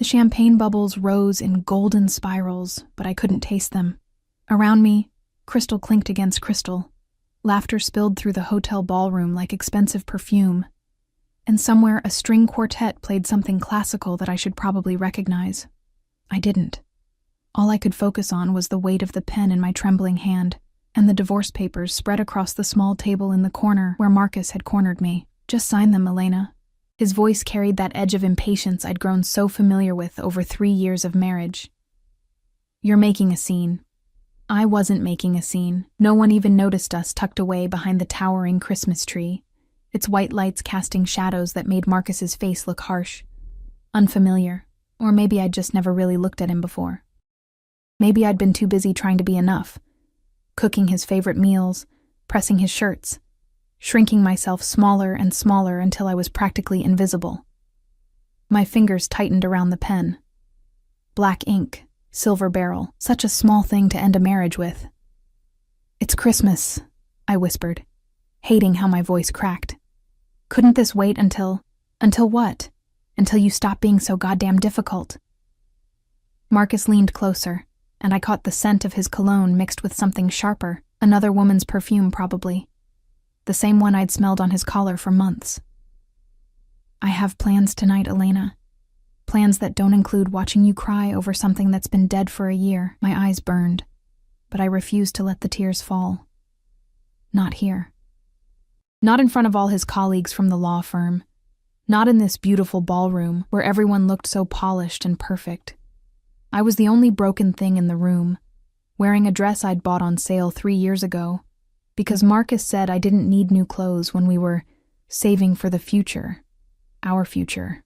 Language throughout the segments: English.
The champagne bubbles rose in golden spirals, but I couldn't taste them. Around me, crystal clinked against crystal. Laughter spilled through the hotel ballroom like expensive perfume. And somewhere a string quartet played something classical that I should probably recognize. I didn't. All I could focus on was the weight of the pen in my trembling hand, and the divorce papers spread across the small table in the corner where Marcus had cornered me. "Just sign them, Elena." His voice carried that edge of impatience I'd grown so familiar with over 3 years of marriage. "You're making a scene." I wasn't making a scene. No one even noticed us tucked away behind the towering Christmas tree, its white lights casting shadows that made Marcus's face look harsh, unfamiliar, or maybe I'd just never really looked at him before. Maybe I'd been too busy trying to be enough, cooking his favorite meals, pressing his shirts, shrinking myself smaller and smaller until I was practically invisible. My fingers tightened around the pen. Black ink, silver barrel, such a small thing to end a marriage with. "It's Christmas," I whispered, hating how my voice cracked. "Couldn't this wait until what? Until you stop being so goddamn difficult?" Marcus leaned closer, and I caught the scent of his cologne mixed with something sharper, another woman's perfume probably. The same one I'd smelled on his collar for months. "I have plans tonight, Elena. Plans that don't include watching you cry over something that's been dead for a year." My eyes burned, but I refused to let the tears fall. Not here. Not in front of all his colleagues from the law firm. Not in this beautiful ballroom where everyone looked so polished and perfect. I was the only broken thing in the room, wearing a dress I'd bought on sale 3 years ago, because Marcus said I didn't need new clothes when we were saving for the future. Our future.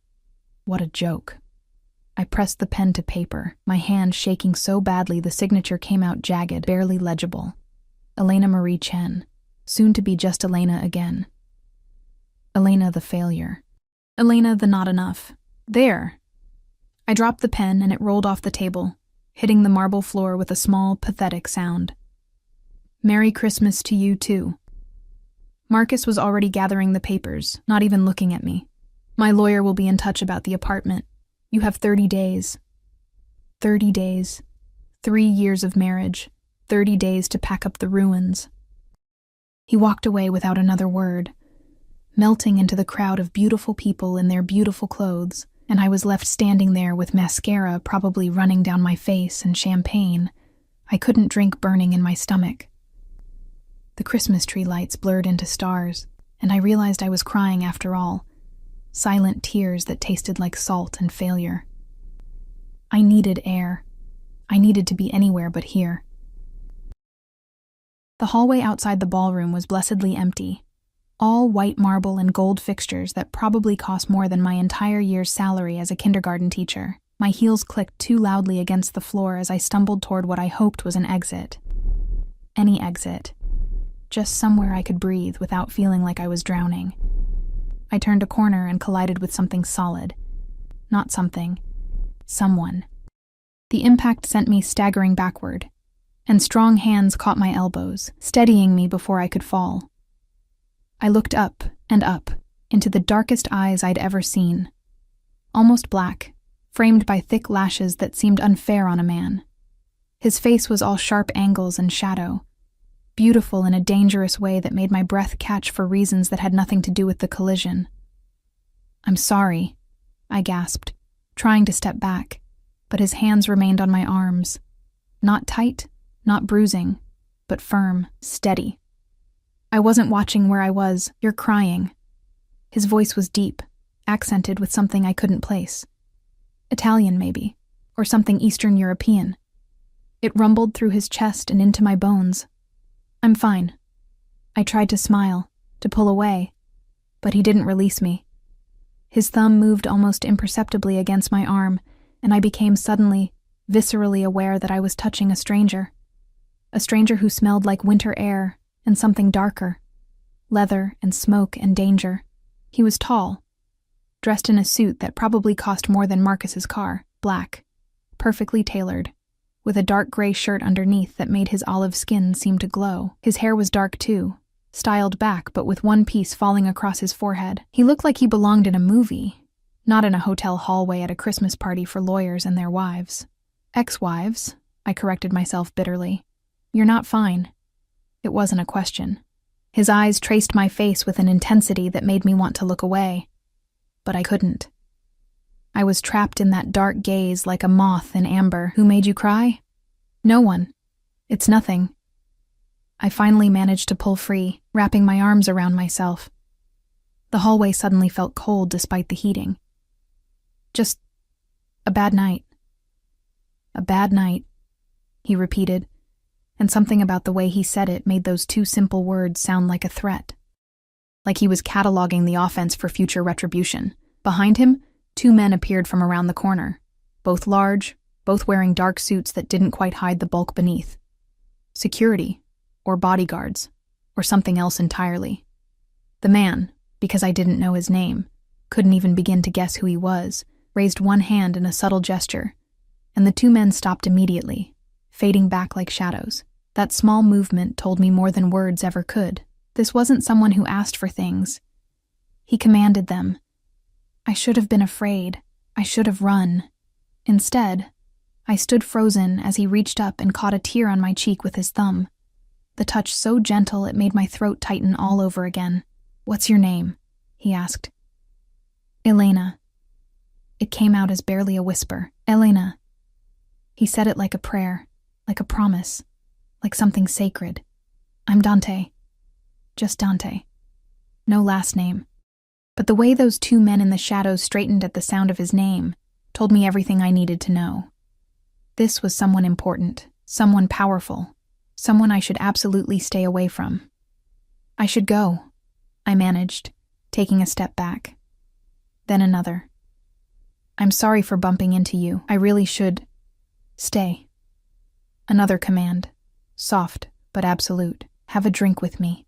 What a joke. I pressed the pen to paper, my hand shaking so badly the signature came out jagged, barely legible. Elena Marie Chen, soon to be just Elena again. Elena the failure. Elena the not enough. There. I dropped the pen and it rolled off the table, hitting the marble floor with a small, pathetic sound. "Merry Christmas to you, too." Marcus was already gathering the papers, not even looking at me. "My lawyer will be in touch about the apartment. You have 30 days. 30 days. 3 years of marriage. 30 days to pack up the ruins." He walked away without another word, melting into the crowd of beautiful people in their beautiful clothes, and I was left standing there with mascara probably running down my face and champagne I couldn't drink burning in my stomach. The Christmas tree lights blurred into stars, and I realized I was crying after all. Silent tears that tasted like salt and failure. I needed air. I needed to be anywhere but here. The hallway outside the ballroom was blessedly empty. All white marble and gold fixtures that probably cost more than my entire year's salary as a kindergarten teacher. My heels clicked too loudly against the floor as I stumbled toward what I hoped was an exit. Any exit. Just somewhere I could breathe without feeling like I was drowning. I turned a corner and collided with something solid. Not something. Someone. The impact sent me staggering backward, and strong hands caught my elbows, steadying me before I could fall. I looked up and up, into the darkest eyes I'd ever seen. Almost black, framed by thick lashes that seemed unfair on a man. His face was all sharp angles and shadow, beautiful in a dangerous way that made my breath catch for reasons that had nothing to do with the collision. "I'm sorry," I gasped, trying to step back, but his hands remained on my arms. Not tight, not bruising, but firm, steady. "I wasn't watching where I was. You're crying." His voice was deep, accented with something I couldn't place. Italian, maybe, or something Eastern European. It rumbled through his chest and into my bones. "I'm fine." I tried to smile, to pull away, but he didn't release me. His thumb moved almost imperceptibly against my arm, and I became suddenly, viscerally aware that I was touching a stranger. A stranger who smelled like winter air and something darker. Leather and smoke and danger. He was tall, dressed in a suit that probably cost more than Marcus's car, black, perfectly tailored, with a dark gray shirt underneath that made his olive skin seem to glow. His hair was dark too, styled back but with one piece falling across his forehead. He looked like he belonged in a movie, Not in a hotel hallway at a Christmas party for lawyers and their wives. Ex-wives, I corrected myself bitterly. You're not fine. It wasn't a question. His eyes traced my face with an intensity that made me want to look away. But I couldn't. I was trapped in that dark gaze like a moth in amber. Who made you cry? No one. It's nothing. I finally managed to pull free, wrapping my arms around myself. The hallway suddenly felt cold despite the heating. Just a bad night. A bad night, he repeated, and something about the way he said it made those two simple words sound like a threat. Like he was cataloging the offense for future retribution. Behind him, two men appeared from around the corner, both large, both wearing dark suits that didn't quite hide the bulk beneath. Security, or bodyguards, or something else entirely. The man, because I didn't know his name, couldn't even begin to guess who he was, raised one hand in a subtle gesture, and the two men stopped immediately, fading back like shadows. That small movement told me more than words ever could. This wasn't someone who asked for things. He commanded them. I should have been afraid. I should have run. Instead, I stood frozen as he reached up and caught a tear on my cheek with his thumb. The touch so gentle it made my throat tighten all over again. What's your name? He asked. Elena. It came out as barely a whisper. Elena. He said it like a prayer, like a promise, like something sacred. I'm Dante. Just Dante. No last name. But the way those two men in the shadows straightened at the sound of his name told me everything I needed to know. This was someone important, someone powerful, someone I should absolutely stay away from. I should go, I managed, taking a step back. Then another. I'm sorry for bumping into you. I really should stay. Another command, soft but absolute. Have a drink with me.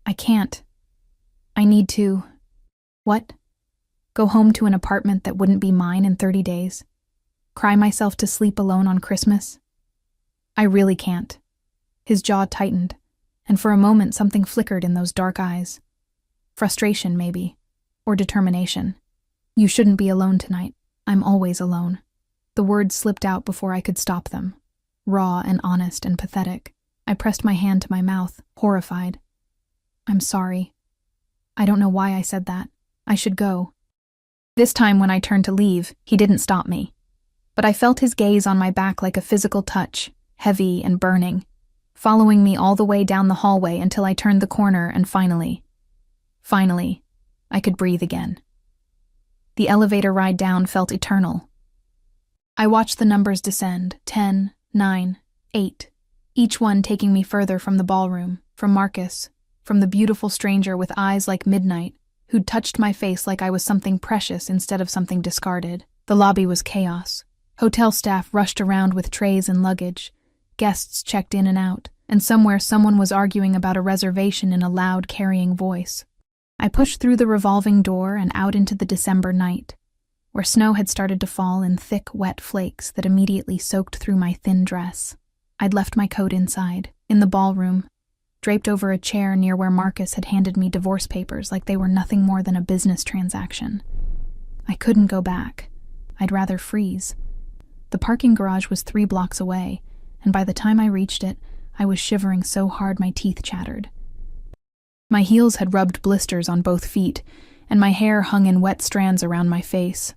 I can't. I need to. What? Go home to an apartment that wouldn't be mine in 30 days? Cry myself to sleep alone on Christmas? I really can't. His jaw tightened, and for a moment something flickered in those dark eyes. Frustration, maybe, or determination. You shouldn't be alone tonight. I'm always alone. The words slipped out before I could stop them, raw and honest and pathetic. I pressed my hand to my mouth, horrified. I'm sorry. I don't know why I said that. I should go. This time when I turned to leave, he didn't stop me. But I felt his gaze on my back like a physical touch, heavy and burning, following me all the way down the hallway until I turned the corner and finally, I could breathe again. The elevator ride down felt eternal. I watched the numbers descend, 10, 9, 8, each one taking me further from the ballroom, from Marcus, from the beautiful stranger with eyes like midnight, who'd touched my face like I was something precious instead of something discarded. The lobby was chaos. Hotel staff rushed around with trays and luggage. Guests checked in and out, and somewhere someone was arguing about a reservation in a loud, carrying voice. I pushed through the revolving door and out into the December night, where snow had started to fall in thick, wet flakes that immediately soaked through my thin dress. I'd left my coat inside, in the ballroom, draped over a chair near where Marcus had handed me divorce papers like they were nothing more than a business transaction. I couldn't go back. I'd rather freeze. The parking garage was 3 blocks away, and by the time I reached it, I was shivering so hard my teeth chattered. My heels had rubbed blisters on both feet, and my hair hung in wet strands around my face.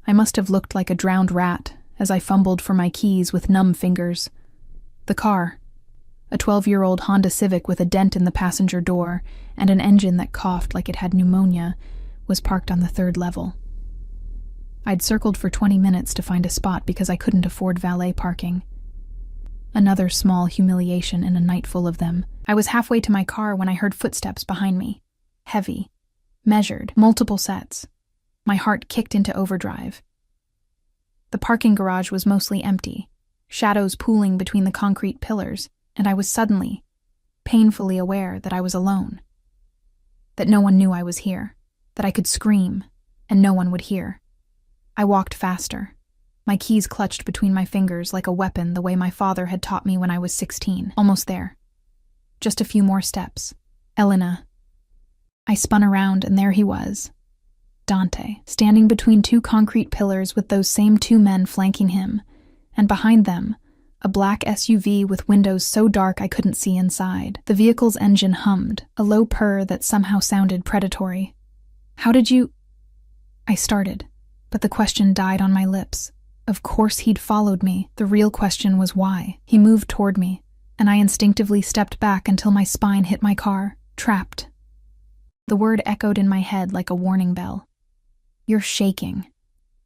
I must have looked like a drowned rat as I fumbled for my keys with numb fingers. The car, a 12-year-old Honda Civic with a dent in the passenger door and an engine that coughed like it had pneumonia, was parked on the 3rd level. I'd circled for 20 minutes to find a spot because I couldn't afford valet parking. Another small humiliation in a night full of them. I was halfway to my car when I heard footsteps behind me. Heavy, measured, multiple sets. My heart kicked into overdrive. The parking garage was mostly empty, shadows pooling between the concrete pillars, and I was suddenly, painfully aware that I was alone. That no one knew I was here, that I could scream, and no one would hear. I walked faster, my keys clutched between my fingers like a weapon the way my father had taught me when I was 16. Almost there. Just a few more steps. Elena. I spun around and there he was. Dante, standing between two concrete pillars with those same two men flanking him, and behind them, a black SUV with windows so dark I couldn't see inside. The vehicle's engine hummed, a low purr that somehow sounded predatory. "How did you—" I started, but the question died on my lips. Of course he'd followed me. The real question was why. He moved toward me, and I instinctively stepped back until my spine hit my car. Trapped. The word echoed in my head like a warning bell. "You're shaking."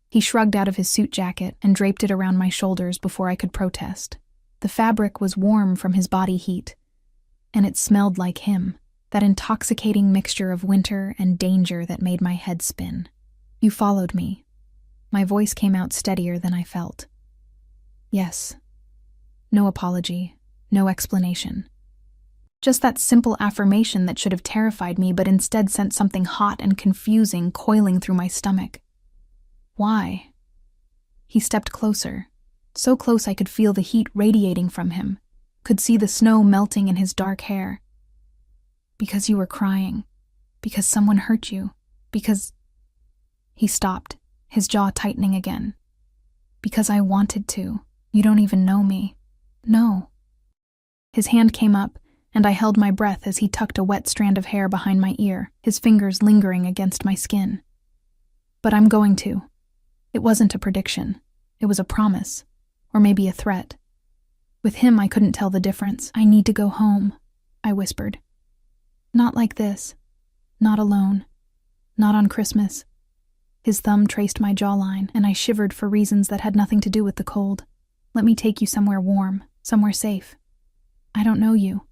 He shrugged out of his suit jacket and draped it around my shoulders before I could protest. The fabric was warm from his body heat, and it smelled like him, that intoxicating mixture of winter and danger that made my head spin. "You followed me." My voice came out steadier than I felt. "Yes." No apology, no explanation. Just that simple affirmation that should have terrified me but instead sent something hot and confusing coiling through my stomach. "Why?" He stepped closer, so close I could feel the heat radiating from him, could see the snow melting in his dark hair. "Because you were crying. Because someone hurt you. Because—" He stopped, his jaw tightening again. "Because I wanted to. You don't even know me." "No." His hand came up, and I held my breath as he tucked a wet strand of hair behind my ear, his fingers lingering against my skin. "But I'm going to." It wasn't a prediction. It was a promise. Or maybe a threat. With him, I couldn't tell the difference. "I need to go home," I whispered. "Not like this. Not alone. Not on Christmas." His thumb traced my jawline, and I shivered for reasons that had nothing to do with the cold. "Let me take you somewhere warm, somewhere safe." "I don't know you."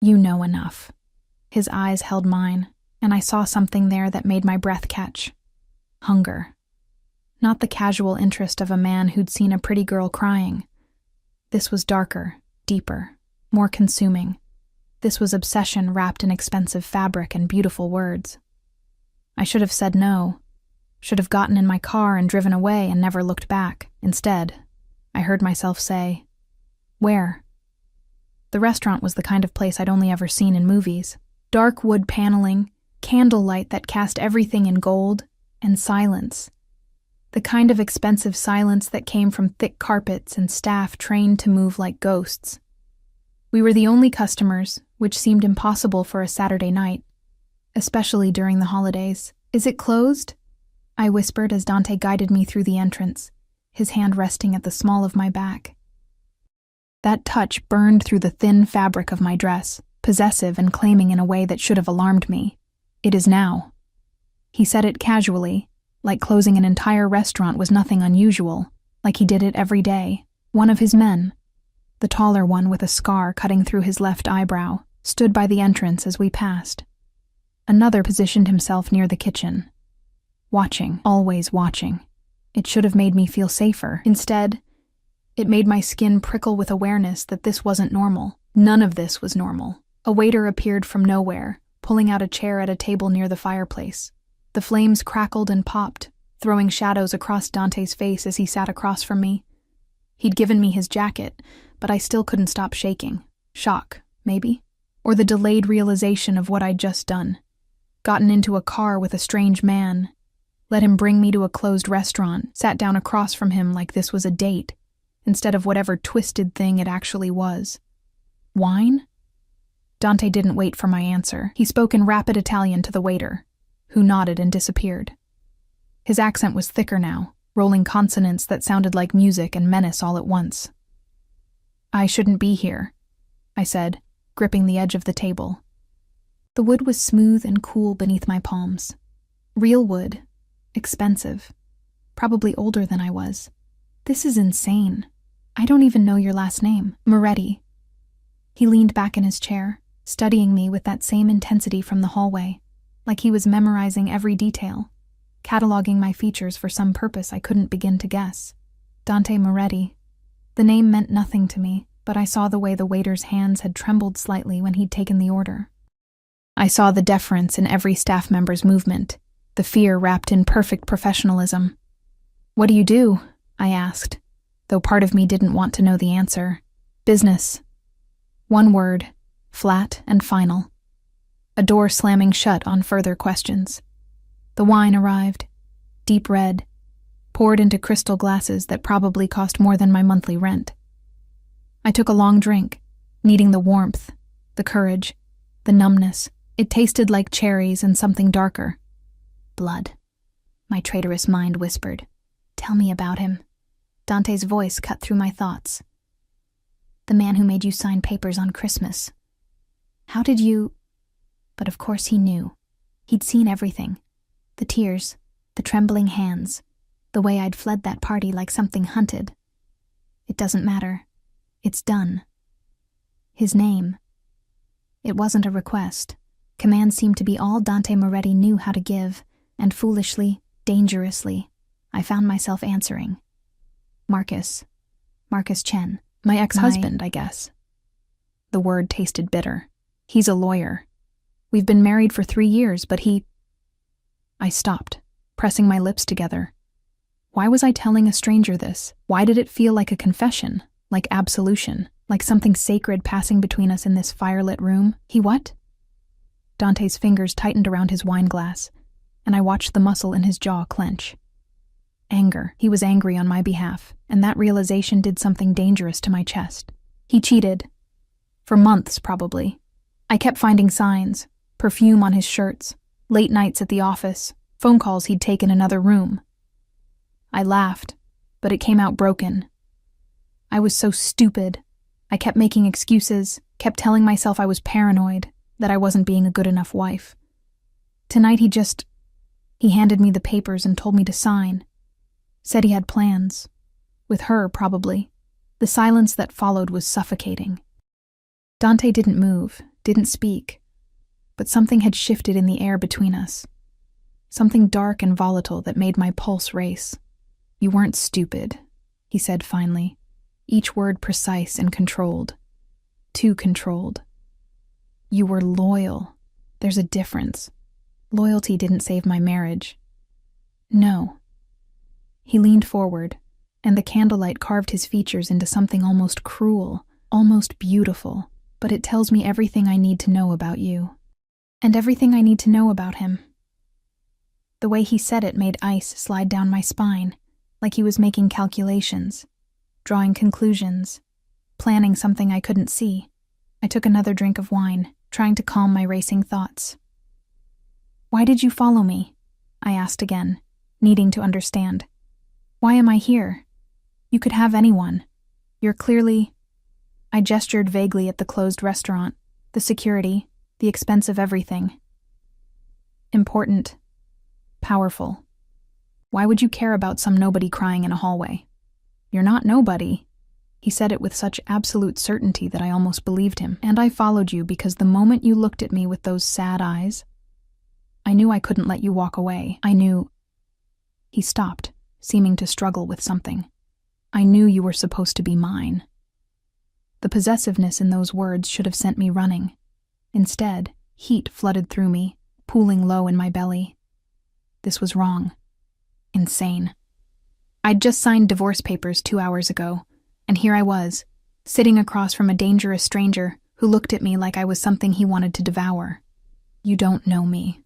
"You know enough." His eyes held mine, and I saw something there that made my breath catch. Hunger. Not the casual interest of a man who'd seen a pretty girl crying. This was darker, deeper, more consuming. This was obsession wrapped in expensive fabric and beautiful words. I should have said no. Should have gotten in my car and driven away and never looked back. Instead, I heard myself say, "Where?" The restaurant was the kind of place I'd only ever seen in movies. Dark wood paneling, candlelight that cast everything in gold, and silence. The kind of expensive silence that came from thick carpets and staff trained to move like ghosts. We were the only customers, which seemed impossible for a Saturday night, especially during the holidays. "Is it closed?" I whispered as Dante guided me through the entrance, his hand resting at the small of my back. That touch burned through the thin fabric of my dress, possessive and claiming in a way that should have alarmed me. "It is now." He said it casually, like closing an entire restaurant was nothing unusual, like he did it every day. One of his men, the taller one with a scar cutting through his left eyebrow, stood by the entrance as we passed. Another positioned himself near the kitchen. Watching, always watching. It should have made me feel safer. Instead, it made my skin prickle with awareness that this wasn't normal. None of this was normal. A waiter appeared from nowhere, pulling out a chair at a table near the fireplace. The flames crackled and popped, throwing shadows across Dante's face as he sat across from me. He'd given me his jacket, but I still couldn't stop shaking. Shock, maybe? Or the delayed realization of what I'd just done. Gotten into a car with a strange man, let him bring me to a closed restaurant, sat down across from him like this was a date, instead of whatever twisted thing it actually was. Wine? Dante didn't wait for my answer. He spoke in rapid Italian to the waiter, who nodded and disappeared. His accent was thicker now, rolling consonants that sounded like music and menace all at once. "I shouldn't be here," I said, gripping the edge of the table. The wood was smooth and cool beneath my palms. Real wood, expensive, probably older than I was. "This is insane. I don't even know your last name." "Moretti." He leaned back in his chair, studying me with that same intensity from the hallway, like he was memorizing every detail, cataloging my features for some purpose I couldn't begin to guess. Dante Moretti. The name meant nothing to me, but I saw the way the waiter's hands had trembled slightly when he'd taken the order. I saw the deference in every staff member's movement, the fear wrapped in perfect professionalism. "What do you do?" I asked, though part of me didn't want to know the answer. "Business." One word, flat and final. A door slamming shut on further questions. The wine arrived, deep red, poured into crystal glasses that probably cost more than my monthly rent. I took a long drink, needing the warmth, the courage, the numbness. It tasted like cherries and something darker. Blood. My traitorous mind whispered. Tell me about him. Dante's voice cut through my thoughts. The man who made you sign papers on Christmas. How did you... But of course he knew. He'd seen everything. The tears, the trembling hands, the way I'd fled that party like something hunted. It doesn't matter. It's done. His name. It wasn't a request. Commands seemed to be all Dante Moretti knew how to give, and foolishly, dangerously, I found myself answering. Marcus Chen. My ex-husband, I guess. The word tasted bitter. He's a lawyer. We've been married for 3 years, but he... I stopped, pressing my lips together. Why was I telling a stranger this? Why did it feel like a confession, like absolution, like something sacred passing between us in this firelit room? He what? Dante's fingers tightened around his wine glass, and I watched the muscle in his jaw clench. Anger. He was angry on my behalf, and that realization did something dangerous to my chest. He cheated. For months, probably. I kept finding signs, perfume on his shirts, late nights at the office, phone calls he'd taken in another room. I laughed, but it came out broken. I was so stupid. I kept making excuses, kept telling myself I was paranoid, that I wasn't being a good enough wife. Tonight he handed me the papers and told me to sign. Said he had plans. With her, probably. The silence that followed was suffocating. Dante didn't move, didn't speak, but something had shifted in the air between us. Something dark and volatile that made my pulse race. You weren't stupid, he said finally, each word precise and controlled. Too controlled. You were loyal. There's a difference. Loyalty didn't save my marriage. No. He leaned forward, and the candlelight carved his features into something almost cruel, almost beautiful, but it tells me everything I need to know about you. And everything I need to know about him. The way he said it made ice slide down my spine, like he was making calculations, drawing conclusions, planning something I couldn't see. I took another drink of wine, trying to calm my racing thoughts. Why did you follow me? I asked again, needing to understand. Why am I here? You could have anyone. You're clearly... I gestured vaguely at the closed restaurant, the security, the expense of everything. Important. Powerful. Why would you care about some nobody crying in a hallway? You're not nobody. He said it with such absolute certainty that I almost believed him. And I followed you because the moment you looked at me with those sad eyes, I knew I couldn't let you walk away. I knew... He stopped, seeming to struggle with something. I knew you were supposed to be mine. The possessiveness in those words should have sent me running. Instead, heat flooded through me, pooling low in my belly. This was wrong. Insane. I'd just signed divorce papers 2 hours ago, and here I was, sitting across from a dangerous stranger who looked at me like I was something he wanted to devour. You don't know me,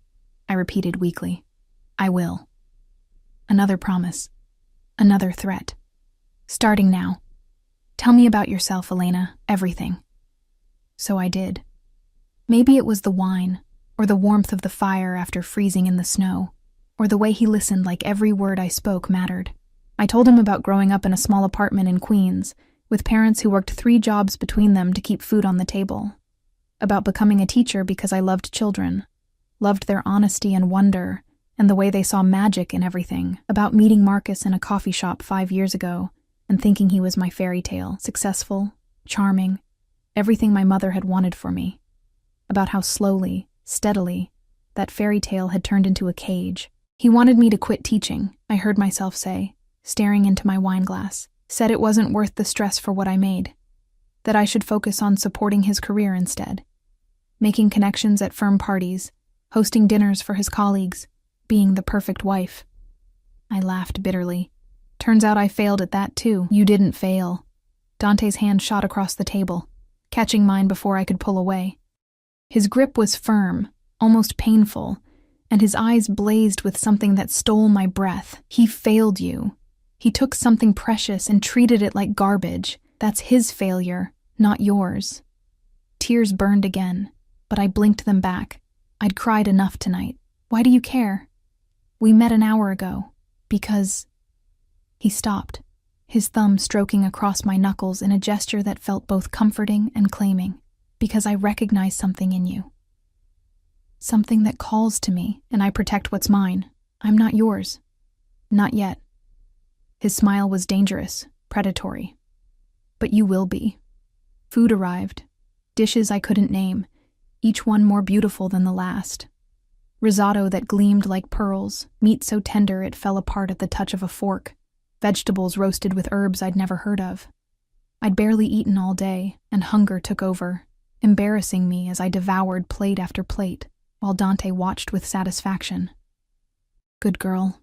I repeated weakly. I will. Another promise. Another threat. Starting now. Tell me about yourself, Elena, everything. So I did. Maybe it was the wine, or the warmth of the fire after freezing in the snow, or the way he listened like every word I spoke mattered. I told him about growing up in a small apartment in Queens, with parents who worked 3 jobs between them to keep food on the table. About becoming a teacher because I loved children, loved their honesty and wonder, and the way they saw magic in everything. About meeting Marcus in a coffee shop 5 years ago, and thinking he was my fairy tale, successful, charming, everything my mother had wanted for me. About how slowly, steadily, that fairy tale had turned into a cage. He wanted me to quit teaching, I heard myself say, staring into my wine glass. Said it wasn't worth the stress for what I made. That I should focus on supporting his career instead. Making connections at firm parties, hosting dinners for his colleagues, being the perfect wife. I laughed bitterly. Turns out I failed at that too. You didn't fail. Dante's hand shot across the table, catching mine before I could pull away. His grip was firm, almost painful, and his eyes blazed with something that stole my breath. He failed you. He took something precious and treated it like garbage. That's his failure, not yours. Tears burned again, but I blinked them back. I'd cried enough tonight. Why do you care? We met an hour ago. Because... He stopped, his thumb stroking across my knuckles in a gesture that felt both comforting and claiming. Because I recognize something in you. Something that calls to me, and I protect what's mine. I'm not yours. Not yet. His smile was dangerous, predatory. But you will be. Food arrived. Dishes I couldn't name, each one more beautiful than the last. Risotto that gleamed like pearls, meat so tender it fell apart at the touch of a fork, vegetables roasted with herbs I'd never heard of. I'd barely eaten all day, and hunger took over, embarrassing me as I devoured plate after plate, while Dante watched with satisfaction. "Good girl,"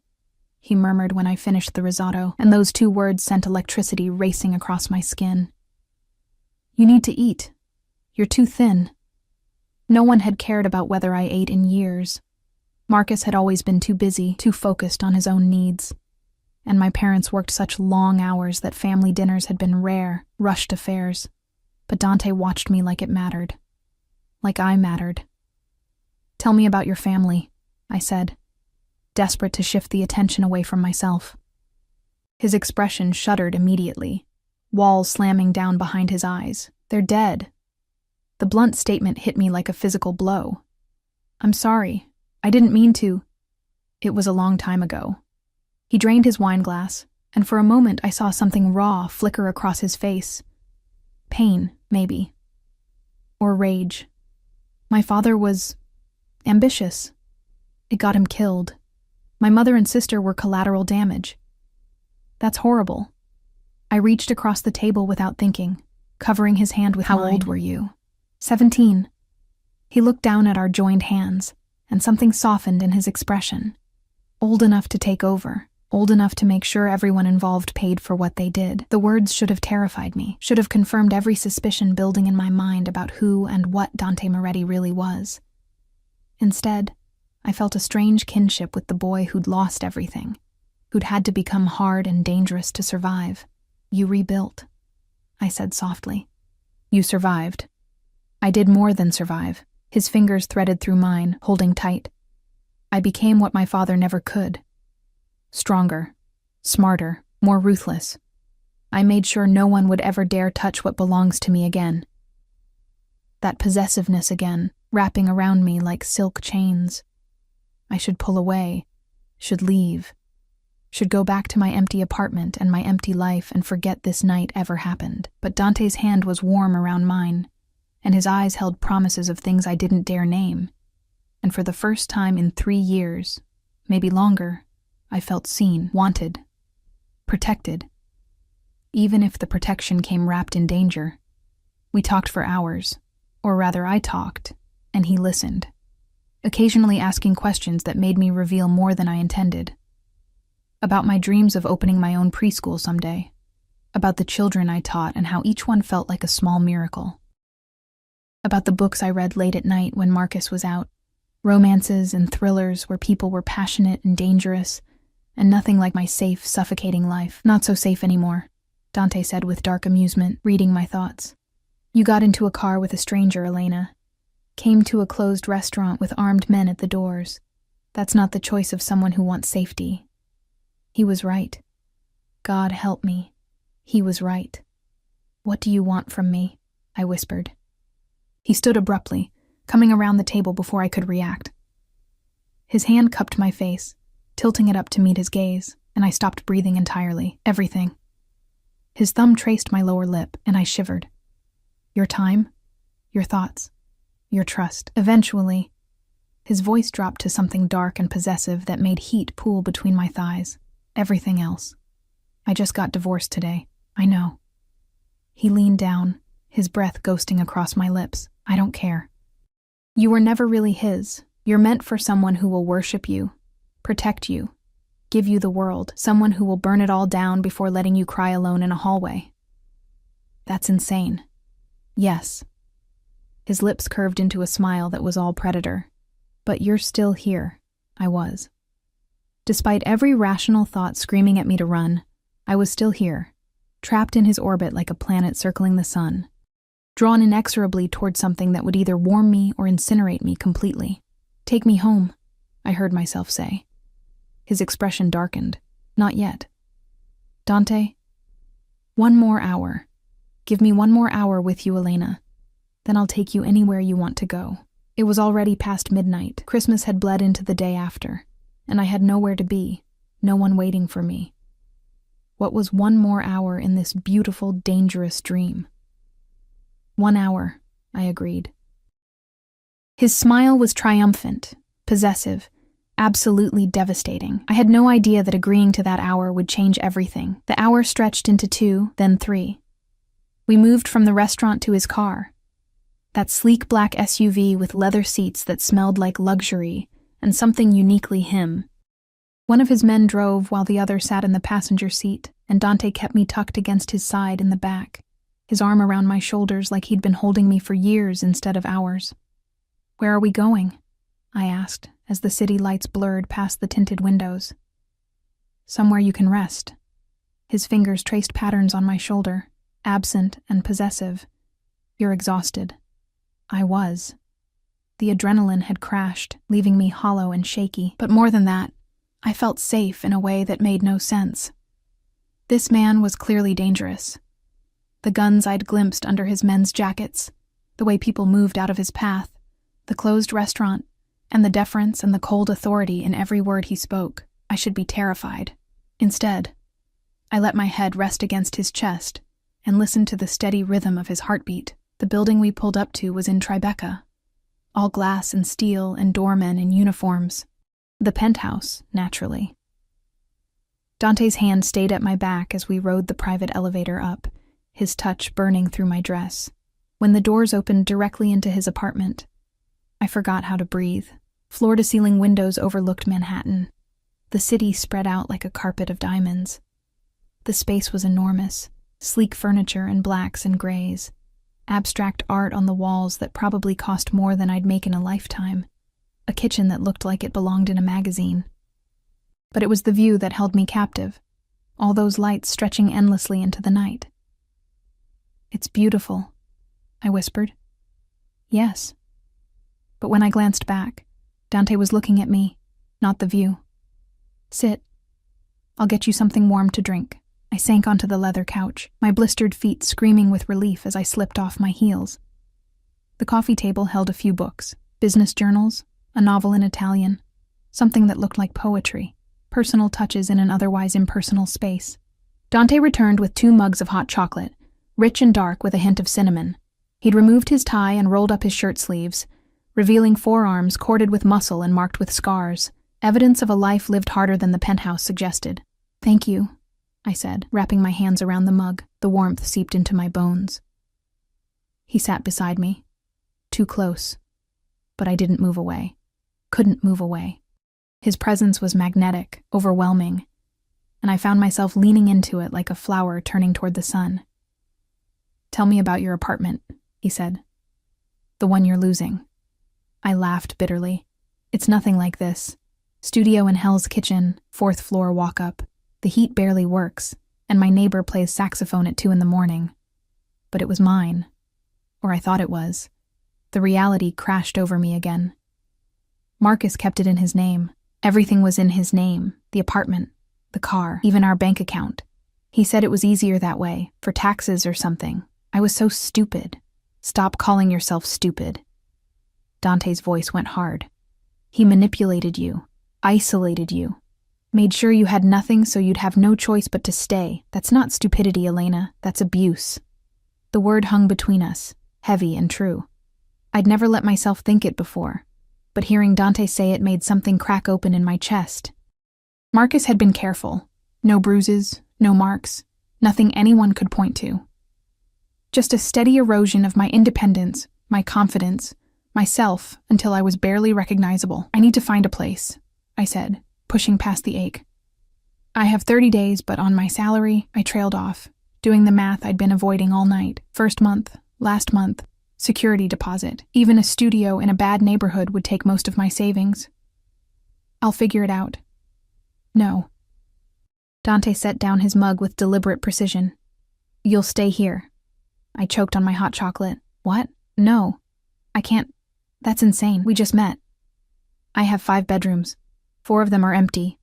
he murmured when I finished the risotto, and those two words sent electricity racing across my skin. "You need to eat. You're too thin." No one had cared about whether I ate in years. Marcus had always been too busy, too focused on his own needs. And my parents worked such long hours that family dinners had been rare, rushed affairs. But Dante watched me like it mattered. Like I mattered. "Tell me about your family," I said, desperate to shift the attention away from myself. His expression shuddered immediately, walls slamming down behind his eyes. "They're dead." The blunt statement hit me like a physical blow. "I'm sorry. I didn't mean to." It was a long time ago. He drained his wine glass, and for a moment I saw something raw flicker across his face. Pain, maybe. Or rage. My father was... ambitious. It got him killed. My mother and sister were collateral damage. That's horrible. I reached across the table without thinking, covering his hand with mine. "How old were you?" 17. He looked down at our joined hands, and something softened in his expression. Old enough to take over, old enough to make sure everyone involved paid for what they did. The words should have terrified me, should have confirmed every suspicion building in my mind about who and what Dante Moretti really was. Instead, I felt a strange kinship with the boy who'd lost everything, who'd had to become hard and dangerous to survive. "You rebuilt," I said softly. "You survived." I did more than survive. His fingers threaded through mine, holding tight. I became what my father never could. Stronger, smarter, more ruthless. I made sure no one would ever dare touch what belongs to me again. That possessiveness again, wrapping around me like silk chains. I should pull away, should leave, should go back to my empty apartment and my empty life and forget this night ever happened. But Dante's hand was warm around mine, and his eyes held promises of things I didn't dare name. And for the first time in 3 years, maybe longer, I felt seen, wanted, protected. Even if the protection came wrapped in danger. We talked for hours, or rather I talked, and he listened, occasionally asking questions that made me reveal more than I intended. About my dreams of opening my own preschool someday, about the children I taught and how each one felt like a small miracle. About the books I read late at night when Marcus was out, romances and thrillers where people were passionate and dangerous, and nothing like my safe, suffocating life. "Not so safe anymore," Dante said with dark amusement, reading my thoughts. "You got into a car with a stranger, Elena. Came to a closed restaurant with armed men at the doors. That's not the choice of someone who wants safety." He was right. God help me. He was right. "What do you want from me?" I whispered. He stood abruptly, coming around the table before I could react. His hand cupped my face, tilting it up to meet his gaze, and I stopped breathing entirely. "Everything." His thumb traced my lower lip, and I shivered. "Your time, your thoughts, your trust." Eventually, his voice dropped to something dark and possessive that made heat pool between my thighs. "Everything else. I just got divorced today. I know." He leaned down, his breath ghosting across my lips. "I don't care. You were never really his. You're meant for someone who will worship you, protect you, give you the world, someone who will burn it all down before letting you cry alone in a hallway." "That's insane." "Yes." His lips curved into a smile that was all predator. "But you're still here. I was. Despite every rational thought screaming at me to run, I was still here, trapped in his orbit like a planet circling the sun, drawn inexorably toward something that would either warm me or incinerate me completely. "Take me home," I heard myself say. His expression darkened. "Not yet." "Dante, 1 more hour. Give me 1 more hour with you, Elena. Then I'll take you anywhere you want to go." It was already past midnight. Christmas had bled into the day after, and I had nowhere to be, no one waiting for me. What was 1 more hour in this beautiful, dangerous dream? 1 hour, I agreed. His smile was triumphant, possessive, absolutely devastating. I had no idea that agreeing to that hour would change everything. The hour stretched into 2, then 3. We moved from the restaurant to his car. That sleek black SUV with leather seats that smelled like luxury and something uniquely him. One of his men drove while the other sat in the passenger seat, and Dante kept me tucked against his side in the back, his arm around my shoulders like he'd been holding me for years instead of hours. "Where are we going?" I asked, as the city lights blurred past the tinted windows. "Somewhere you can rest." His fingers traced patterns on my shoulder, absent and possessive. "You're exhausted." I was. The adrenaline had crashed, leaving me hollow and shaky. But more than that, I felt safe in a way that made no sense. This man was clearly dangerous. The guns I'd glimpsed under his men's jackets, the way people moved out of his path, the closed restaurant, and the deference and the cold authority in every word he spoke. I should be terrified. Instead, I let my head rest against his chest and listened to the steady rhythm of his heartbeat. The building we pulled up to was in Tribeca, all glass and steel and doormen in uniforms. The penthouse, naturally. Dante's hand stayed at my back as we rode the private elevator up, his touch burning through my dress. When the doors opened directly into his apartment, I forgot how to breathe. Floor-to-ceiling windows overlooked Manhattan. The city spread out like a carpet of diamonds. The space was enormous, sleek furniture in blacks and grays, abstract art on the walls that probably cost more than I'd make in a lifetime, a kitchen that looked like it belonged in a magazine. But it was the view that held me captive, all those lights stretching endlessly into the night. "It's beautiful," I whispered. "Yes." But when I glanced back, Dante was looking at me, not the view. "Sit. I'll get you something warm to drink." I sank onto the leather couch, my blistered feet screaming with relief as I slipped off my heels. The coffee table held a few books, business journals, a novel in Italian, something that looked like poetry, personal touches in an otherwise impersonal space. Dante returned with 2 mugs of hot chocolate, rich and dark with a hint of cinnamon. He'd removed his tie and rolled up his shirt sleeves, revealing forearms corded with muscle and marked with scars, evidence of a life lived harder than the penthouse suggested. "Thank you," I said, wrapping my hands around the mug. The warmth seeped into my bones. He sat beside me, too close, but I didn't move away. Couldn't move away. His presence was magnetic, overwhelming, and I found myself leaning into it like a flower turning toward the sun. "Tell me about your apartment," he said. "The one you're losing." I laughed bitterly. "It's nothing like this. Studio in Hell's Kitchen, 4th floor walk-up. The heat barely works, and my neighbor plays saxophone at 2 a.m. But it was mine. Or I thought it was. The reality crashed over me again. Marcus kept it in his name. Everything was in his name. The apartment, the car, even our bank account. He said it was easier that way, for taxes or something. I was so stupid. Stop calling yourself stupid. Dante's voice went hard. He manipulated you, isolated you, made sure you had nothing so you'd have no choice but to stay. That's not stupidity, Elena. That's abuse. The word hung between us, heavy and true. I'd never let myself think it before, but hearing Dante say it made something crack open in my chest. Marcus had been careful. No bruises, no marks, nothing anyone could point to. Just a steady erosion of my independence, my confidence, myself, until I was barely recognizable. "I need to find a place," I said, pushing past the ache. "I have 30 days, but on my salary, I trailed off, doing the math I'd been avoiding all night. First month, last month, security deposit. Even a studio in a bad neighborhood would take most of my savings." I'll figure it out. No. Dante set down his mug with deliberate precision. You'll stay here. I choked on my hot chocolate. What? No. I can't. That's insane. We just met. I have 5 bedrooms. 4 of them are empty.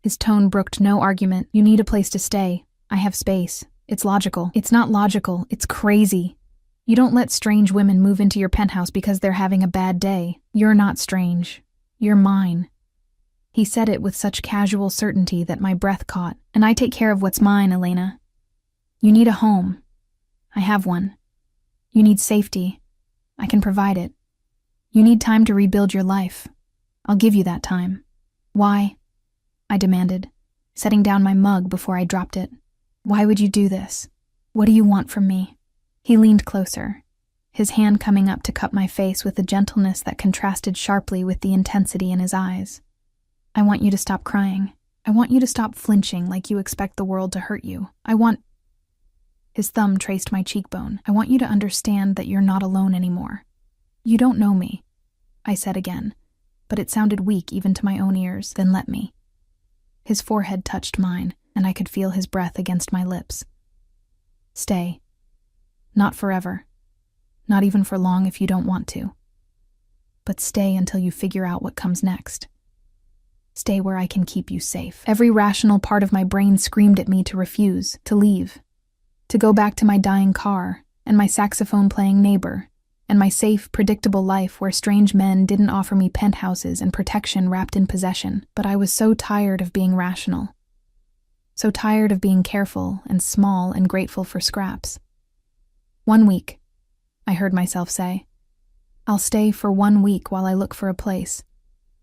His tone brooked no argument. You need a place to stay. I have space. It's logical. It's not logical. It's crazy. You don't let strange women move into your penthouse because they're having a bad day. You're not strange. You're mine. He said it with such casual certainty that my breath caught. And I take care of what's mine, Elena. You need a home. I have one. You need safety. I can provide it. You need time to rebuild your life. I'll give you that time. Why? I demanded, setting down my mug before I dropped it. Why would you do this? What do you want from me? He leaned closer, his hand coming up to cup my face with a gentleness that contrasted sharply with the intensity in his eyes. I want you to stop crying. I want you to stop flinching like you expect the world to hurt you. His thumb traced my cheekbone. I want you to understand that you're not alone anymore. You don't know me, I said again, but it sounded weak even to my own ears. Then let me. His forehead touched mine, and I could feel his breath against my lips. Stay. Not forever. Not even for long if you don't want to. But stay until you figure out what comes next. Stay where I can keep you safe. Every rational part of my brain screamed at me to refuse, to leave, to go back to my dying car, and my saxophone-playing neighbor, and my safe, predictable life where strange men didn't offer me penthouses and protection wrapped in possession. But I was so tired of being rational. So tired of being careful and small and grateful for scraps. 1 week, I heard myself say. I'll stay for 1 week while I look for a place.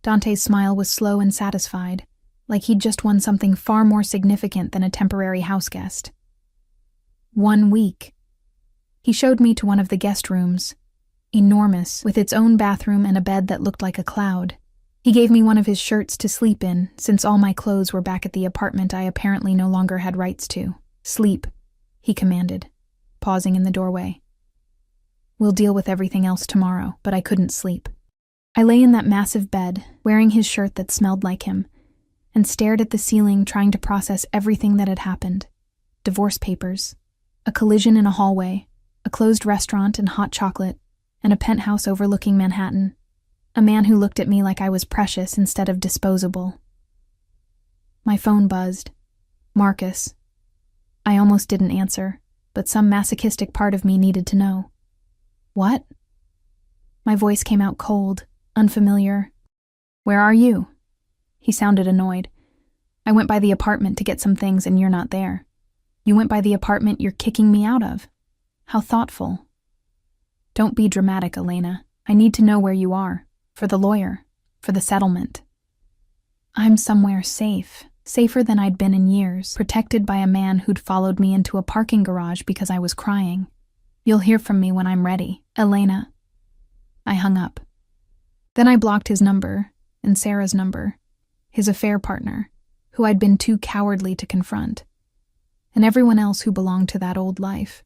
Dante's smile was slow and satisfied, like he'd just won something far more significant than a temporary houseguest. 1 week. He showed me to one of the guest rooms, enormous, with its own bathroom and a bed that looked like a cloud. He gave me one of his shirts to sleep in, since all my clothes were back at the apartment I apparently no longer had rights to. Sleep, he commanded, pausing in the doorway. We'll deal with everything else tomorrow, but I couldn't sleep. I lay in that massive bed, wearing his shirt that smelled like him, and stared at the ceiling trying to process everything that had happened. Divorce papers, a collision in a hallway, a closed restaurant and hot chocolate, and a penthouse overlooking Manhattan. A man who looked at me like I was precious instead of disposable. My phone buzzed. Marcus. I almost didn't answer, but some masochistic part of me needed to know. What? My voice came out cold, unfamiliar. Where are you? He sounded annoyed. I went by the apartment to get some things and you're not there. You went by the apartment you're kicking me out of. How thoughtful. Don't be dramatic, Elena. I need to know where you are. For the lawyer. For the settlement. I'm somewhere safe. Safer than I'd been in years. Protected by a man who'd followed me into a parking garage because I was crying. You'll hear from me when I'm ready. Elena. I hung up. Then I blocked his number, and Sarah's number, his affair partner, who I'd been too cowardly to confront, and everyone else who belonged to that old life.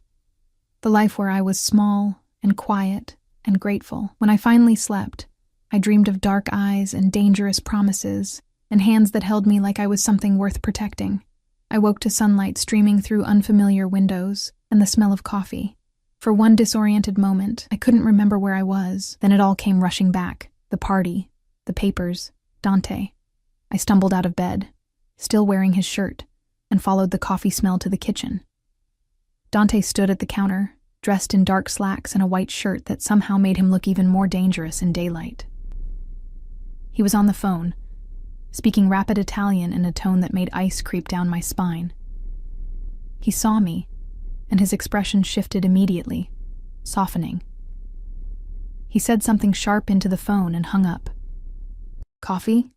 The life where I was small and quiet and grateful. When I finally slept, I dreamed of dark eyes and dangerous promises, and hands that held me like I was something worth protecting. I woke to sunlight streaming through unfamiliar windows, and the smell of coffee. For one disoriented moment, I couldn't remember where I was. Then it all came rushing back. The party, the papers, Dante. I stumbled out of bed, still wearing his shirt, and followed the coffee smell to the kitchen. Dante stood at the counter, dressed in dark slacks and a white shirt that somehow made him look even more dangerous in daylight. He was on the phone, speaking rapid Italian in a tone that made ice creep down my spine. He saw me, and his expression shifted immediately, softening. He said something sharp into the phone and hung up. Coffee?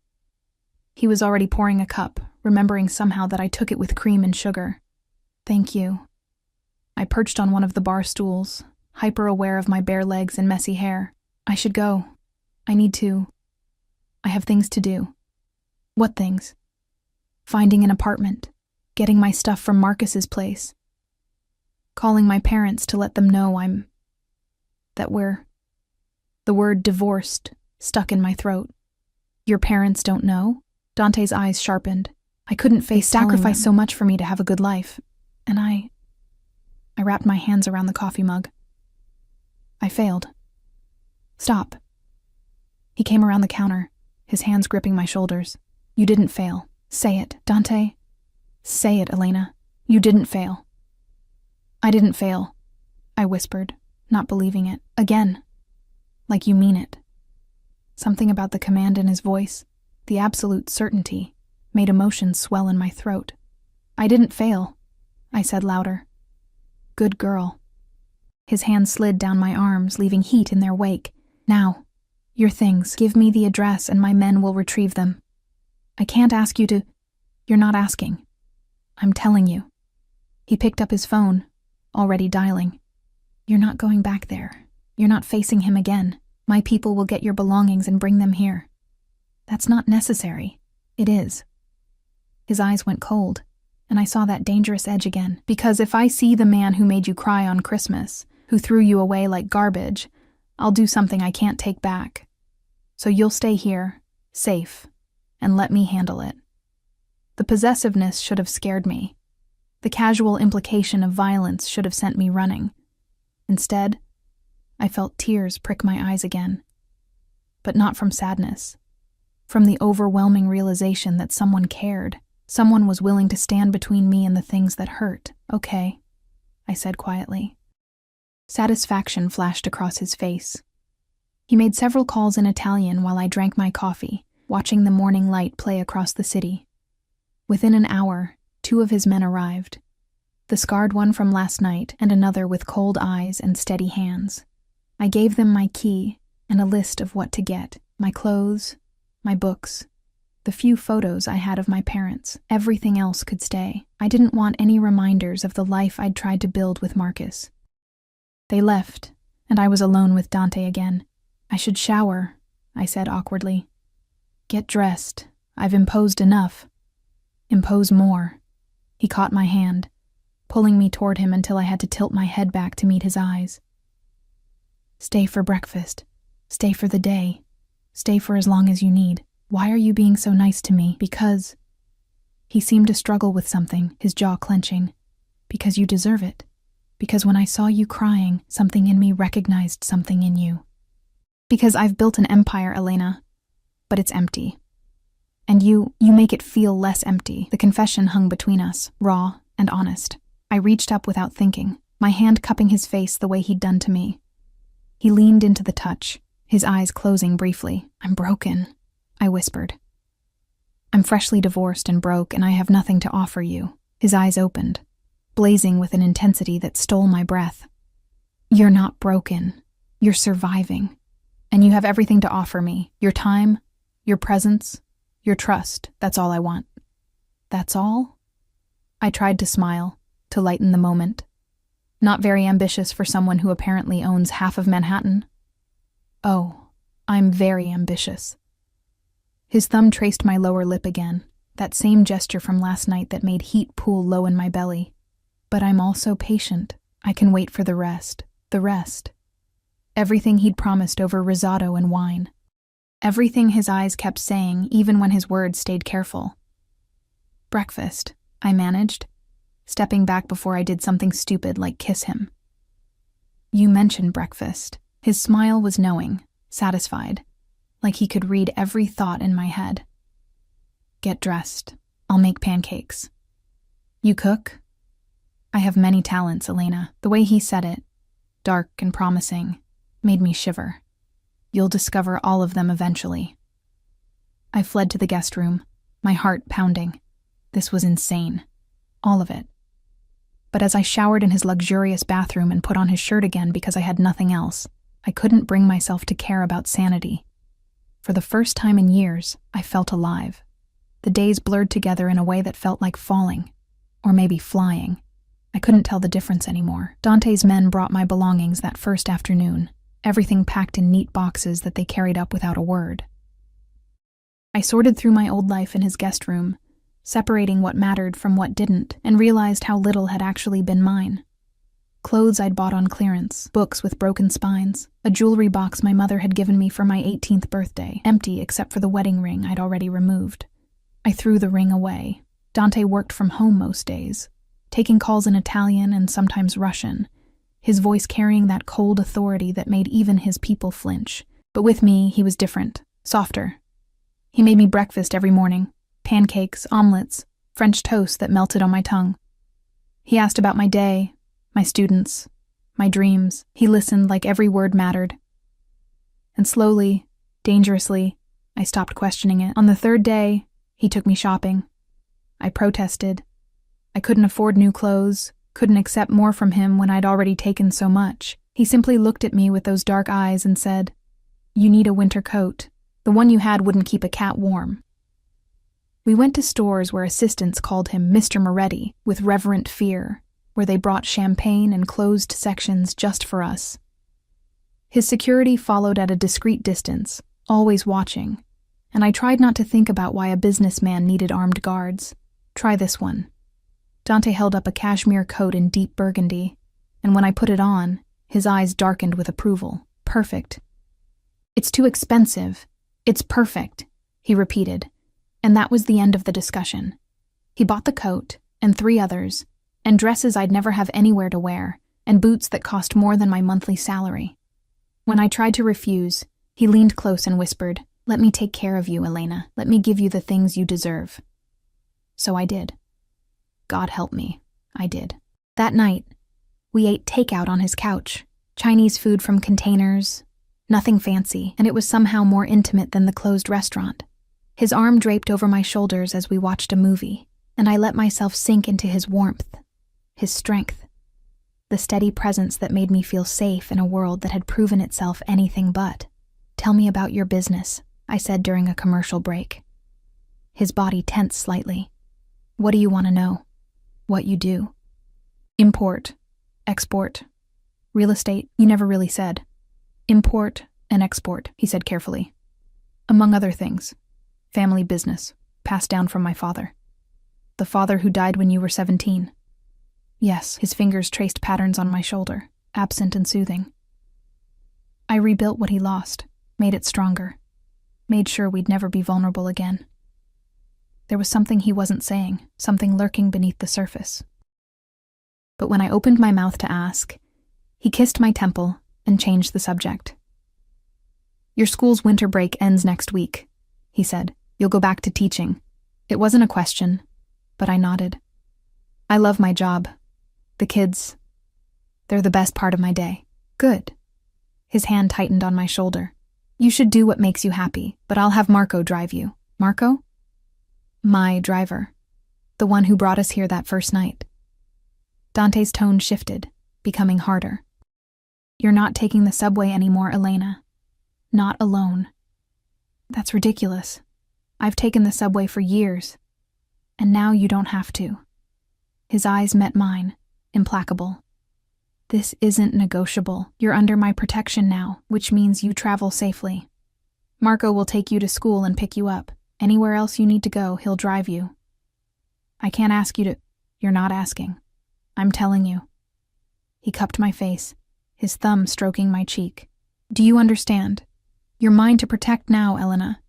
He was already pouring a cup, remembering somehow that I took it with cream and sugar. Thank you. I perched on one of the bar stools, hyper-aware of my bare legs and messy hair. I should go. I need to. I have things to do. What things? Finding an apartment, getting my stuff from Marcus's place, calling my parents to let them know that we're... The word divorced stuck in my throat. Your parents don't know? Dante's eyes sharpened. I couldn't face sacrifice so much for me to have a good life. And I wrapped my hands around the coffee mug. I failed. Stop. He came around the counter, his hands gripping my shoulders. You didn't fail. Say it, Dante. Say it, Elena. You didn't fail. I didn't fail, I whispered, not believing it. Again. Like you mean it. Something about the command in his voice, the absolute certainty, made emotions swell in my throat. I didn't fail, I said louder. Good girl. His hand slid down my arms, leaving heat in their wake. Now, your things. Give me the address and my men will retrieve them. I can't ask you to... You're not asking. I'm telling you. He picked up his phone, already dialing. You're not going back there. You're not facing him again. My people will get your belongings and bring them here. That's not necessary. It is. His eyes went cold, and I saw that dangerous edge again. Because if I see the man who made you cry on Christmas, who threw you away like garbage, I'll do something I can't take back. So you'll stay here, safe, and let me handle it. The possessiveness should have scared me. The casual implication of violence should have sent me running. Instead, I felt tears prick my eyes again. But not from sadness. From the overwhelming realization that someone cared. Someone was willing to stand between me and the things that hurt. Okay, I said quietly. Satisfaction flashed across his face. He made several calls in Italian while I drank my coffee, watching the morning light play across the city. Within an hour, 2 of his men arrived. The scarred one from last night and another with cold eyes and steady hands. I gave them my key and a list of what to get. My clothes, my books, the few photos I had of my parents. Everything else could stay. I didn't want any reminders of the life I'd tried to build with Marcus. They left, and I was alone with Dante again. I should shower, I said awkwardly. Get dressed. I've imposed enough. Impose more. He caught my hand, pulling me toward him until I had to tilt my head back to meet his eyes. Stay for breakfast. Stay for the day. Stay for as long as you need. Why are you being so nice to me? Because... He seemed to struggle with something, his jaw clenching. Because you deserve it. Because when I saw you crying, something in me recognized something in you. Because I've built an empire, Elena, but it's empty. And you make it feel less empty. The confession hung between us, raw and honest. I reached up without thinking, my hand cupping his face the way he'd done to me. He leaned into the touch, his eyes closing briefly. I'm broken, I whispered. I'm freshly divorced and broke, and I have nothing to offer you. His eyes opened, blazing with an intensity that stole my breath. You're not broken. You're surviving. And you have everything to offer me. Your time, your presence, your trust. That's all I want. That's all? I tried to smile, to lighten the moment. Not very ambitious for someone who apparently owns half of Manhattan. Oh, I'm very ambitious. His thumb traced my lower lip again, that same gesture from last night that made heat pool low in my belly. But I'm also patient. I can wait for the rest. The rest. Everything he'd promised over risotto and wine. Everything his eyes kept saying, even when his words stayed careful. Breakfast, I managed, stepping back before I did something stupid like kiss him. You mentioned breakfast. His smile was knowing, satisfied, like he could read every thought in my head. Get dressed. I'll make pancakes. You cook? I have many talents, Elena. The way he said it, dark and promising, made me shiver. You'll discover all of them eventually. I fled to the guest room, my heart pounding. This was insane. All of it. But as I showered in his luxurious bathroom and put on his shirt again because I had nothing else, I couldn't bring myself to care about sanity. For the first time in years, I felt alive. The days blurred together in a way that felt like falling, or maybe flying. I couldn't tell the difference anymore. Dante's men brought my belongings that first afternoon, everything packed in neat boxes that they carried up without a word. I sorted through my old life in his guest room, separating what mattered from what didn't, and realized how little had actually been mine. Clothes I'd bought on clearance, books with broken spines, a jewelry box my mother had given me for my 18th birthday, empty except for the wedding ring I'd already removed. I threw the ring away. Dante worked from home most days, taking calls in Italian and sometimes Russian, his voice carrying that cold authority that made even his people flinch. But with me, he was different, softer. He made me breakfast every morning, pancakes, omelets, French toast that melted on my tongue. He asked about my day, my students, my dreams. He listened like every word mattered. And slowly, dangerously, I stopped questioning it. On the third day, he took me shopping. I protested. I couldn't afford new clothes, couldn't accept more from him when I'd already taken so much. He simply looked at me with those dark eyes and said, "You need a winter coat. The one you had wouldn't keep a cat warm." We went to stores where assistants called him Mr. Moretti with reverent fear, where they brought champagne and closed sections just for us. His security followed at a discreet distance, always watching, and I tried not to think about why a businessman needed armed guards. Try this one. Dante held up a cashmere coat in deep burgundy, and when I put it on, his eyes darkened with approval. Perfect. "It's too expensive. It's perfect," he repeated, and that was the end of the discussion. He bought the coat, and 3 others, and dresses I'd never have anywhere to wear, and boots that cost more than my monthly salary. When I tried to refuse, he leaned close and whispered, "Let me take care of you, Elena. Let me give you the things you deserve." So I did. God help me, I did. That night, we ate takeout on his couch, Chinese food from containers, nothing fancy, and it was somehow more intimate than the closed restaurant. His arm draped over my shoulders as we watched a movie, and I let myself sink into his warmth, his strength, the steady presence that made me feel safe in a world that had proven itself anything but. "Tell me about your business," I said during a commercial break. His body tensed slightly. "What do you want to know?" "What you do." "Import, export, real estate." "You never really said." "Import and export," he said carefully. "Among other things. Family business, passed down from my father." "The father who died when you were 17. "Yes," his fingers traced patterns on my shoulder, absent and soothing. "I rebuilt what he lost, made it stronger, made sure we'd never be vulnerable again." There was something he wasn't saying, something lurking beneath the surface. But when I opened my mouth to ask, he kissed my temple and changed the subject. "Your school's winter break ends next week," he said. "You'll go back to teaching." It wasn't a question, but I nodded. "I love my job. The kids, they're the best part of my day." "Good." His hand tightened on my shoulder. "You should do what makes you happy, but I'll have Marco drive you." "Marco?" "My driver. The one who brought us here that first night." Dante's tone shifted, becoming harder. "You're not taking the subway anymore, Elena. Not alone." "That's ridiculous. I've taken the subway for years, and now you don't have to." His eyes met mine, implacable. "This isn't negotiable. You're under my protection now, which means you travel safely. Marco will take you to school and pick you up. Anywhere else you need to go, he'll drive you. I can't ask you to—" "You're not asking. I'm telling you." He cupped my face, his thumb stroking my cheek. "Do you understand? You're mine to protect now, Elena.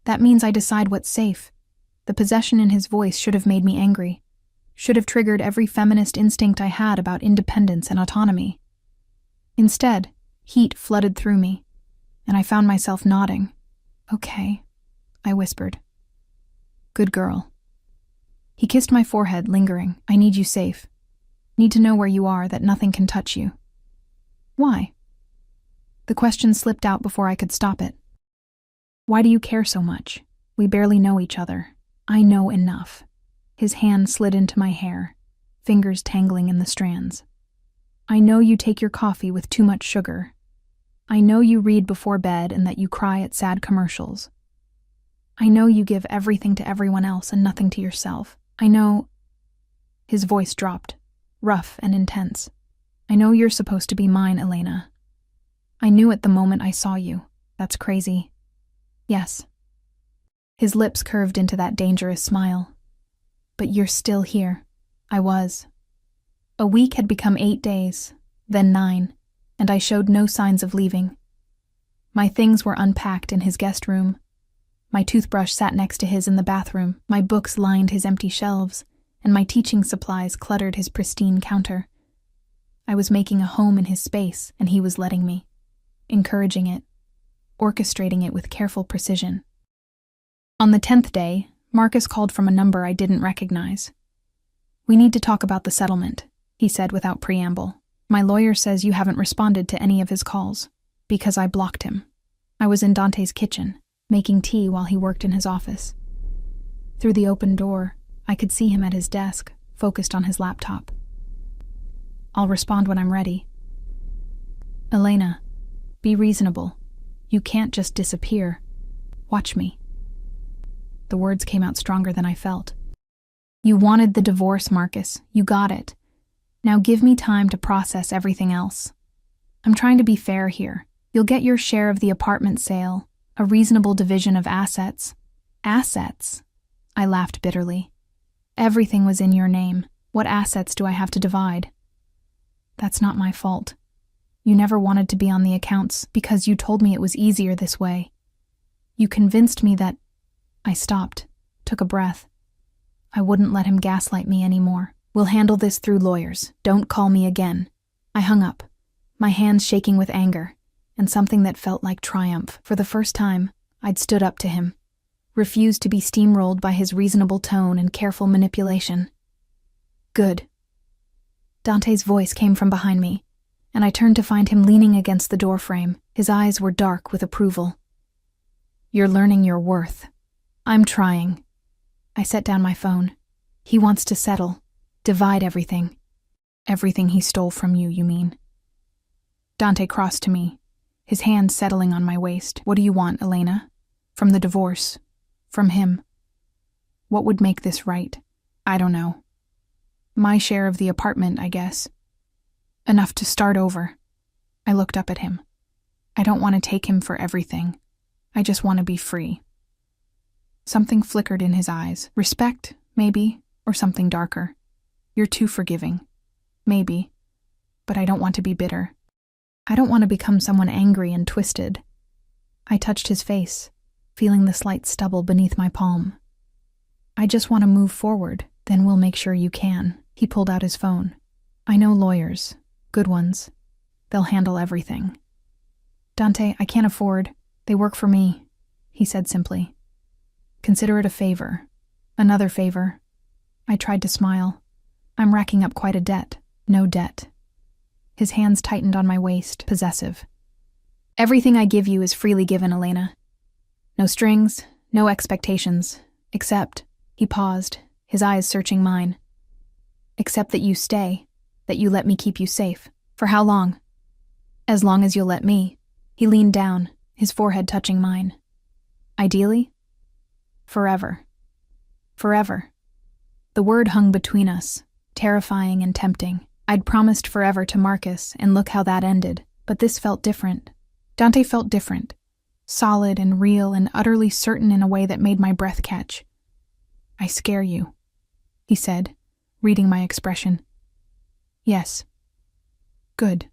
That means I decide what's safe." The possession in his voice should have made me angry, should have triggered every feminist instinct I had about independence and autonomy. Instead, heat flooded through me, and I found myself nodding. "Okay," I whispered. "Good girl." He kissed my forehead, lingering. "I need you safe. Need to know where you are, that nothing can touch you." "Why?" The question slipped out before I could stop it. "Why do you care so much? We barely know each other. I know enough." His hand slid into my hair, fingers tangling in the strands. "I know you take your coffee with too much sugar. I know you read before bed and that you cry at sad commercials. I know you give everything to everyone else and nothing to yourself. I know—" His voice dropped, rough and intense. "I know you're supposed to be mine, Elena. I knew it the moment I saw you. That's crazy." "Yes." His lips curved into that dangerous smile. "But you're still here." I was. A week had become 8 days, then 9, and I showed no signs of leaving. My things were unpacked in his guest room. My toothbrush sat next to his in the bathroom, my books lined his empty shelves, and my teaching supplies cluttered his pristine counter. I was making a home in his space, and he was letting me, encouraging it, orchestrating it with careful precision. On the 10th day, Marcus called from a number I didn't recognize. "We need to talk about the settlement," he said without preamble. "My lawyer says you haven't responded to any of his calls, because I blocked him." I was in Dante's kitchen, making tea while he worked in his office. Through the open door, I could see him at his desk, focused on his laptop. "I'll respond when I'm ready." "Elena, be reasonable. You can't just disappear. Watch me." The words came out stronger than I felt. "You wanted the divorce, Marcus. You got it. Now give me time to process everything else. I'm trying to be fair here. You'll get your share of the apartment sale, a reasonable division of assets." "Assets?" I laughed bitterly. "Everything was in your name. What assets do I have to divide?" "That's not my fault. You never wanted to be on the accounts because you told me it was easier this way. You convinced me that—" I stopped, took a breath. I wouldn't let him gaslight me anymore. "We'll handle this through lawyers. Don't call me again." I hung up, my hands shaking with anger, and something that felt like triumph. For the first time, I'd stood up to him, refused to be steamrolled by his reasonable tone and careful manipulation. "Good." Dante's voice came from behind me, and I turned to find him leaning against the doorframe. His eyes were dark with approval. "You're learning your worth." "I'm trying." I set down my phone. "He wants to settle, divide everything." "Everything he stole from you, you mean?" Dante crossed to me, his hand settling on my waist. "What do you want, Elena? From the divorce? From him? What would make this right?" "I don't know. My share of the apartment, I guess. Enough to start over." I looked up at him. "I don't want to take him for everything. I just want to be free." Something flickered in his eyes. Respect, maybe, or something darker. "You're too forgiving." "Maybe. But I don't want to be bitter. I don't want to become someone angry and twisted." I touched his face, feeling the slight stubble beneath my palm. "I just want to move forward, then we'll make sure you can." He pulled out his phone. "I know lawyers, good ones. They'll handle everything." "Dante, I can't afford. They work for me," he said simply. "Consider it a favor. Another favor." I tried to smile. "I'm racking up quite a debt." "No debt." His hands tightened on my waist, possessive. "Everything I give you is freely given, Elena. No strings, no expectations, except—" He paused, his eyes searching mine. "Except that you stay, that you let me keep you safe. For how long?" "As long as you'll let me." He leaned down, his forehead touching mine. "Ideally?" "Forever." Forever. The word hung between us, terrifying and tempting. I'd promised forever to Marcus, and look how that ended. But this felt different. Dante felt different. Solid and real and utterly certain in a way that made my breath catch. "I scare you," he said, reading my expression. "Yes." "Good."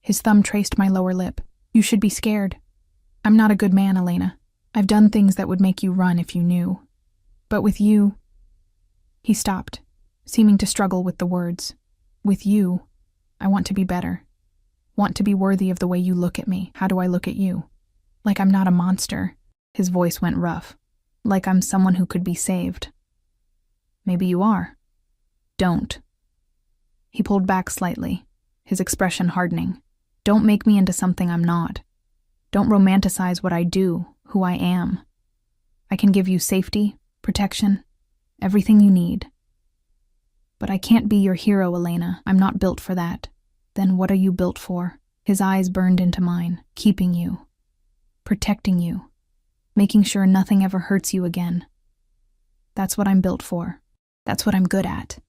His thumb traced my lower lip. "You should be scared. I'm not a good man, Elena. I've done things that would make you run if you knew. But with you—" He stopped, seeming to struggle with the words. "With you, I want to be better. Want to be worthy of the way you look at me. How do I look at you? Like I'm not a monster." His voice went rough. "Like I'm someone who could be saved." "Maybe you are. Don't." He pulled back slightly, his expression hardening. "Don't make me into something I'm not. Don't romanticize what I do, who I am. I can give you safety, protection, everything you need. But I can't be your hero, Elena. I'm not built for that. Then what are you built for?" His eyes burned into mine. "Keeping you. Protecting you. Making sure nothing ever hurts you again. That's what I'm built for. That's what I'm good at."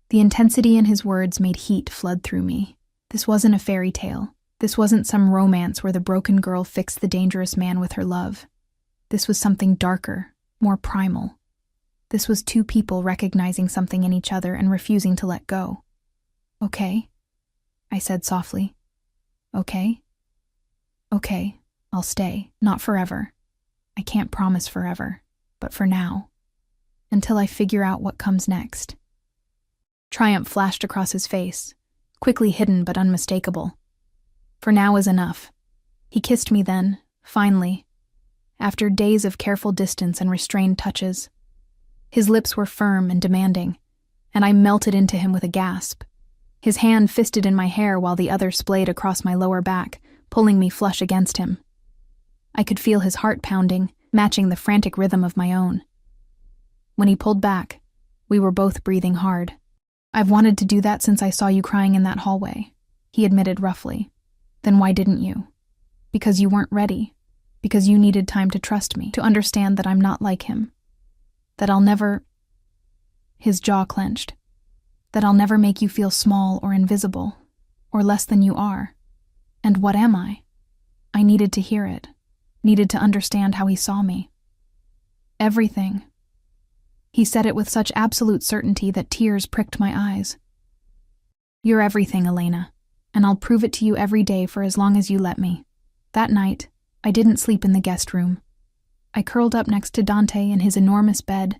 The intensity in his words made heat flood through me. This wasn't a fairy tale. This wasn't some romance where the broken girl fixed the dangerous man with her love. This was something darker, more primal. This was two people recognizing something in each other and refusing to let go. Okay, I said softly. Okay? Okay, I'll stay. Not forever. I can't promise forever, but for now. Until I figure out what comes next. Triumph flashed across his face, quickly hidden but unmistakable. For now is enough. He kissed me then, finally, after days of careful distance and restrained touches. His lips were firm and demanding, and I melted into him with a gasp. His hand fisted in my hair while the other splayed across my lower back, pulling me flush against him. I could feel his heart pounding, matching the frantic rhythm of my own. When he pulled back, we were both breathing hard. I've wanted to do that since I saw you crying in that hallway, he admitted roughly. Then why didn't you? Because you weren't ready. Because you needed time to trust me, to understand that I'm not like him. That I'll never... His jaw clenched. That I'll never make you feel small or invisible, or less than you are. And what am I? I needed to hear it, needed to understand how he saw me. Everything. He said it with such absolute certainty that tears pricked my eyes. You're everything, Elena, and I'll prove it to you every day for as long as you let me. That night, I didn't sleep in the guest room. I curled up next to Dante in his enormous bed,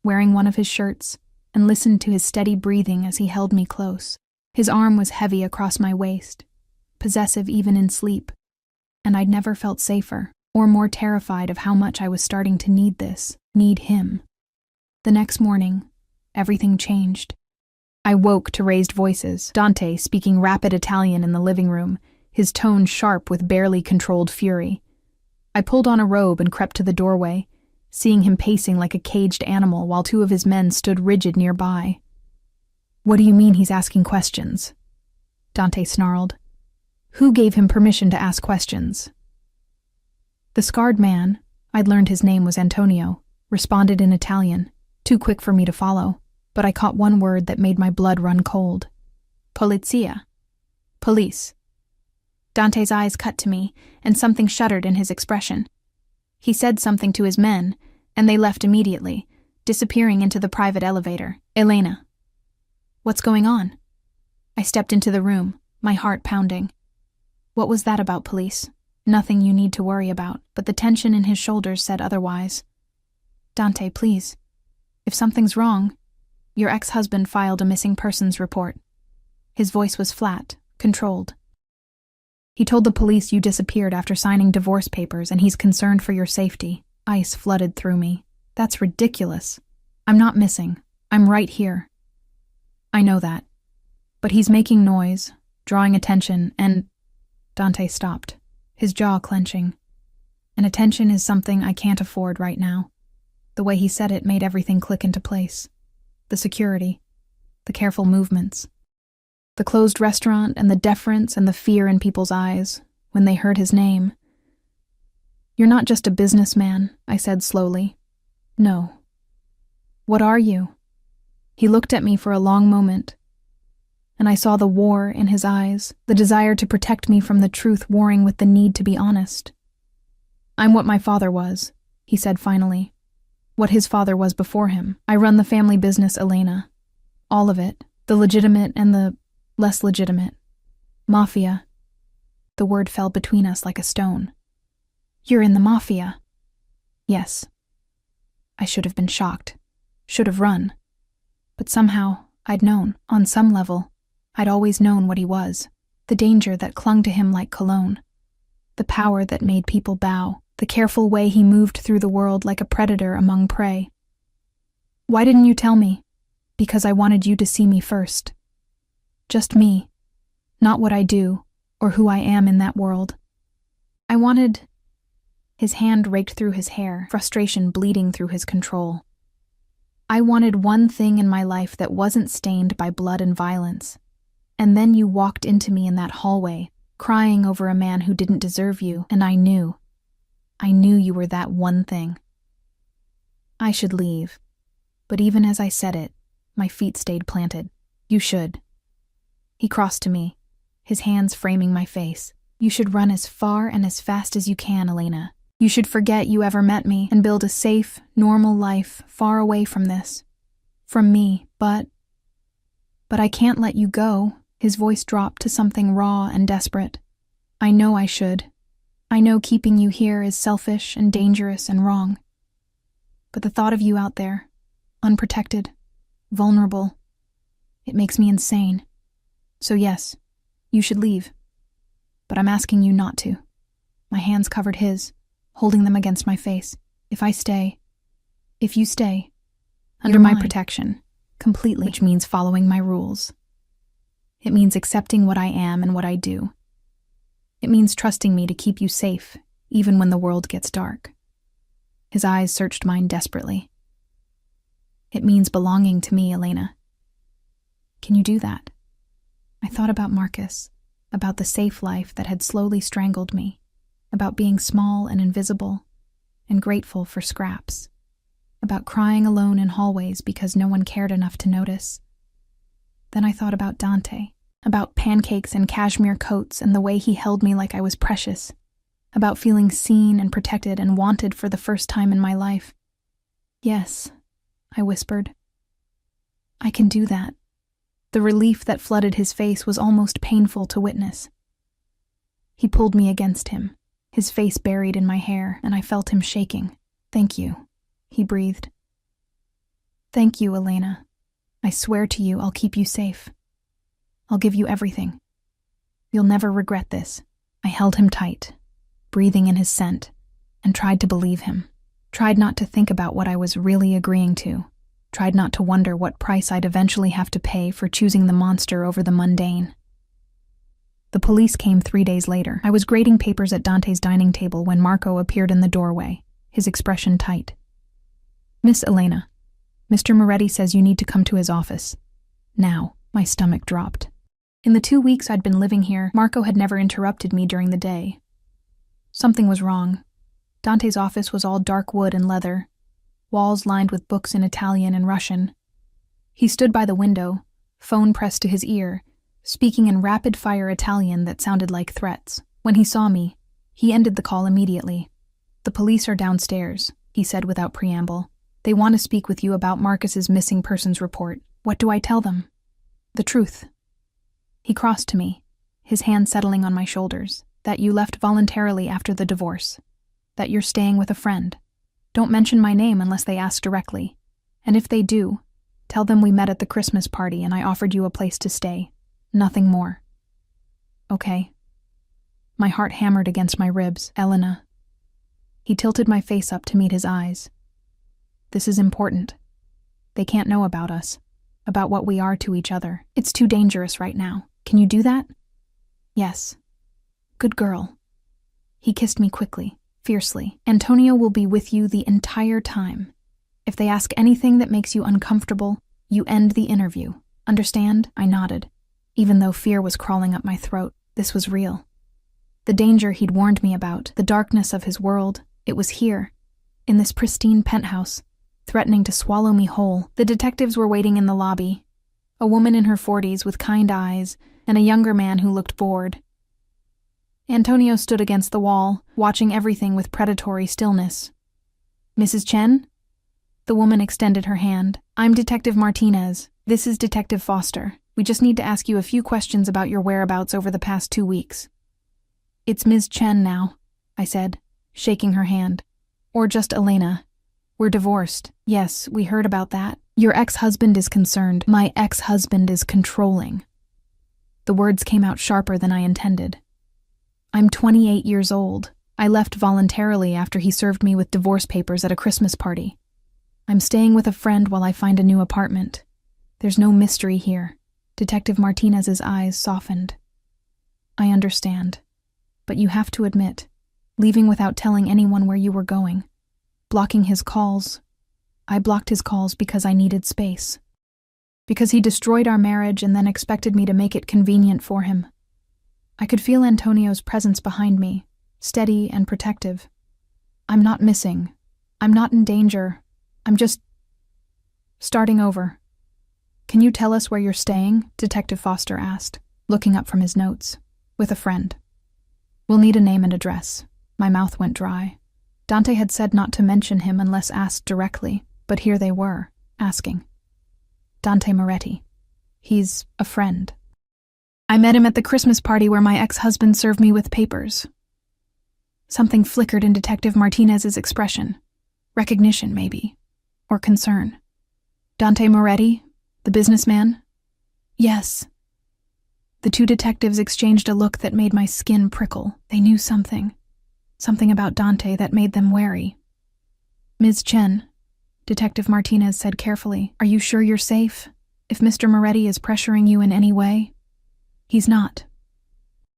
wearing one of his shirts, and listened to his steady breathing as he held me close. His arm was heavy across my waist, possessive even in sleep, and I'd never felt safer or more terrified of how much I was starting to need him. The next morning, everything changed. I woke to raised voices, Dante speaking rapid Italian in the living room, his tone sharp with barely controlled fury. I pulled on a robe and crept to the doorway, seeing him pacing like a caged animal while two of his men stood rigid nearby. What do you mean he's asking questions? Dante snarled. Who gave him permission to ask questions? The scarred man, I'd learned his name was Antonio, responded in Italian, too quick for me to follow, but I caught one word that made my blood run cold. Polizia. Police. Dante's eyes cut to me, and something shuddered in his expression. He said something to his men, and they left immediately, disappearing into the private elevator. Elena. What's going on? I stepped into the room, my heart pounding. What was that about, police? Nothing you need to worry about, but the tension in his shoulders said otherwise. Dante, please. If something's wrong, your ex-husband filed a missing persons report. His voice was flat, controlled. He told the police you disappeared after signing divorce papers and he's concerned for your safety. Ice flooded through me. That's ridiculous. I'm not missing. I'm right here. I know that. But he's making noise, drawing attention, and... Dante stopped, his jaw clenching. And attention is something I can't afford right now. The way he said it made everything click into place. The security, the careful movements, the closed restaurant and the deference and the fear in people's eyes when they heard his name. You're not just a businessman, I said slowly. No. What are you? He looked at me for a long moment, and I saw the war in his eyes, the desire to protect me from the truth warring with the need to be honest. I'm what my father was, he said finally. What his father was before him. I run the family business, Elena. All of it. The legitimate and the less legitimate. Mafia. The word fell between us like a stone. You're in the Mafia. Yes. I should have been shocked. Should have run. But somehow, I'd known, on some level, I'd always known what he was. The danger that clung to him like cologne. The power that made people bow. The careful way he moved through the world like a predator among prey. Why didn't you tell me? Because I wanted you to see me first. Just me. Not what I do, or who I am in that world. I wanted... His hand raked through his hair, frustration bleeding through his control. I wanted one thing in my life that wasn't stained by blood and violence. And then you walked into me in that hallway, crying over a man who didn't deserve you, and I knew. I knew you were that one thing. I should leave, but even as I said it, my feet stayed planted. You should. He crossed to me, his hands framing my face. You should run as far and as fast as you can, Elena. You should forget you ever met me and build a safe, normal life far away from this. From me, but But I can't let you go. His voice dropped to something raw and desperate. I know I should. I know keeping you here is selfish and dangerous and wrong. But the thought of you out there, unprotected, vulnerable, it makes me insane. So yes, you should leave. But I'm asking you not to. My hands covered his, holding them against my face. If you stay, under my protection, completely, which means following my rules. It means accepting what I am and what I do. It means trusting me to keep you safe, even when the world gets dark. His eyes searched mine desperately. It means belonging to me, Elena. Can you do that? I thought about Marcus, about the safe life that had slowly strangled me, about being small and invisible, and grateful for scraps, about crying alone in hallways because no one cared enough to notice. Then I thought about Dante, about pancakes and cashmere coats and the way he held me like I was precious, about feeling seen and protected and wanted for the first time in my life. Yes, I whispered. I can do that. The relief that flooded his face was almost painful to witness. He pulled me against him, his face buried in my hair, and I felt him shaking. Thank you, he breathed. Thank you, Elena. I swear to you I'll keep you safe. I'll give you everything. You'll never regret this. I held him tight, breathing in his scent, and tried to believe him. Tried not to think about what I was really agreeing to. Tried not to wonder what price I'd eventually have to pay for choosing the monster over the mundane. The police came 3 days later. I was grading papers at Dante's dining table when Marco appeared in the doorway, his expression tight. Miss Elena, Mr. Moretti says you need to come to his office. Now, my stomach dropped. In the 2 weeks I'd been living here, Marco had never interrupted me during the day. Something was wrong. Dante's office was all dark wood and leather, walls lined with books in Italian and Russian. He stood by the window, phone pressed to his ear, speaking in rapid-fire Italian that sounded like threats. When he saw me, he ended the call immediately. The police are downstairs, he said without preamble. They want to speak with you about Marcus's missing persons report. What do I tell them? The truth. He crossed to me, his hand settling on my shoulders. That you left voluntarily after the divorce. That you're staying with a friend. Don't mention my name unless they ask directly. And if they do, tell them we met at the Christmas party and I offered you a place to stay. Nothing more. Okay. My heart hammered against my ribs. Elena. He tilted my face up to meet his eyes. This is important. They can't know about us, about what we are to each other. It's too dangerous right now. Can you do that? Yes. Good girl. He kissed me quickly, fiercely. Antonio will be with you the entire time. If they ask anything that makes you uncomfortable, you end the interview. Understand? I nodded. Even though fear was crawling up my throat, this was real. The danger he'd warned me about, the darkness of his world, it was here, in this pristine penthouse, threatening to swallow me whole. The detectives were waiting in the lobby. A woman in her 40s with kind eyes, and a younger man who looked bored. Antonio stood against the wall, watching everything with predatory stillness. Mrs. Chen? The woman extended her hand. I'm Detective Martinez. This is Detective Foster. We just need to ask you a few questions about your whereabouts over the past 2 weeks. It's Ms. Chen now, I said, shaking her hand. Or just Elena. We're divorced. Yes, we heard about that. Your ex-husband is concerned. My ex-husband is controlling. The words came out sharper than I intended. I'm 28 years old. I left voluntarily after he served me with divorce papers at a Christmas party. I'm staying with a friend while I find a new apartment. There's no mystery here. Detective Martinez's eyes softened. I understand. But you have to admit, leaving without telling anyone where you were going, blocking his calls. I blocked his calls because I needed space. Because he destroyed our marriage and then expected me to make it convenient for him. I could feel Antonio's presence behind me, steady and protective. I'm not missing. I'm not in danger. I'm just starting over. Can you tell us where you're staying? Detective Foster asked, looking up from his notes. With a friend. We'll need a name and address. My mouth went dry. Dante had said not to mention him unless asked directly, but here they were, asking. Dante Moretti. He's a friend. I met him at the Christmas party where my ex-husband served me with papers. Something flickered in Detective Martinez's expression. Recognition, maybe. Or concern. Dante Moretti, the businessman? Yes. The two detectives exchanged a look that made my skin prickle. They knew something. Something about Dante that made them wary. Ms. Chen, Detective Martinez said carefully, are you sure you're safe? If Mr. Moretti is pressuring you in any way? He's not.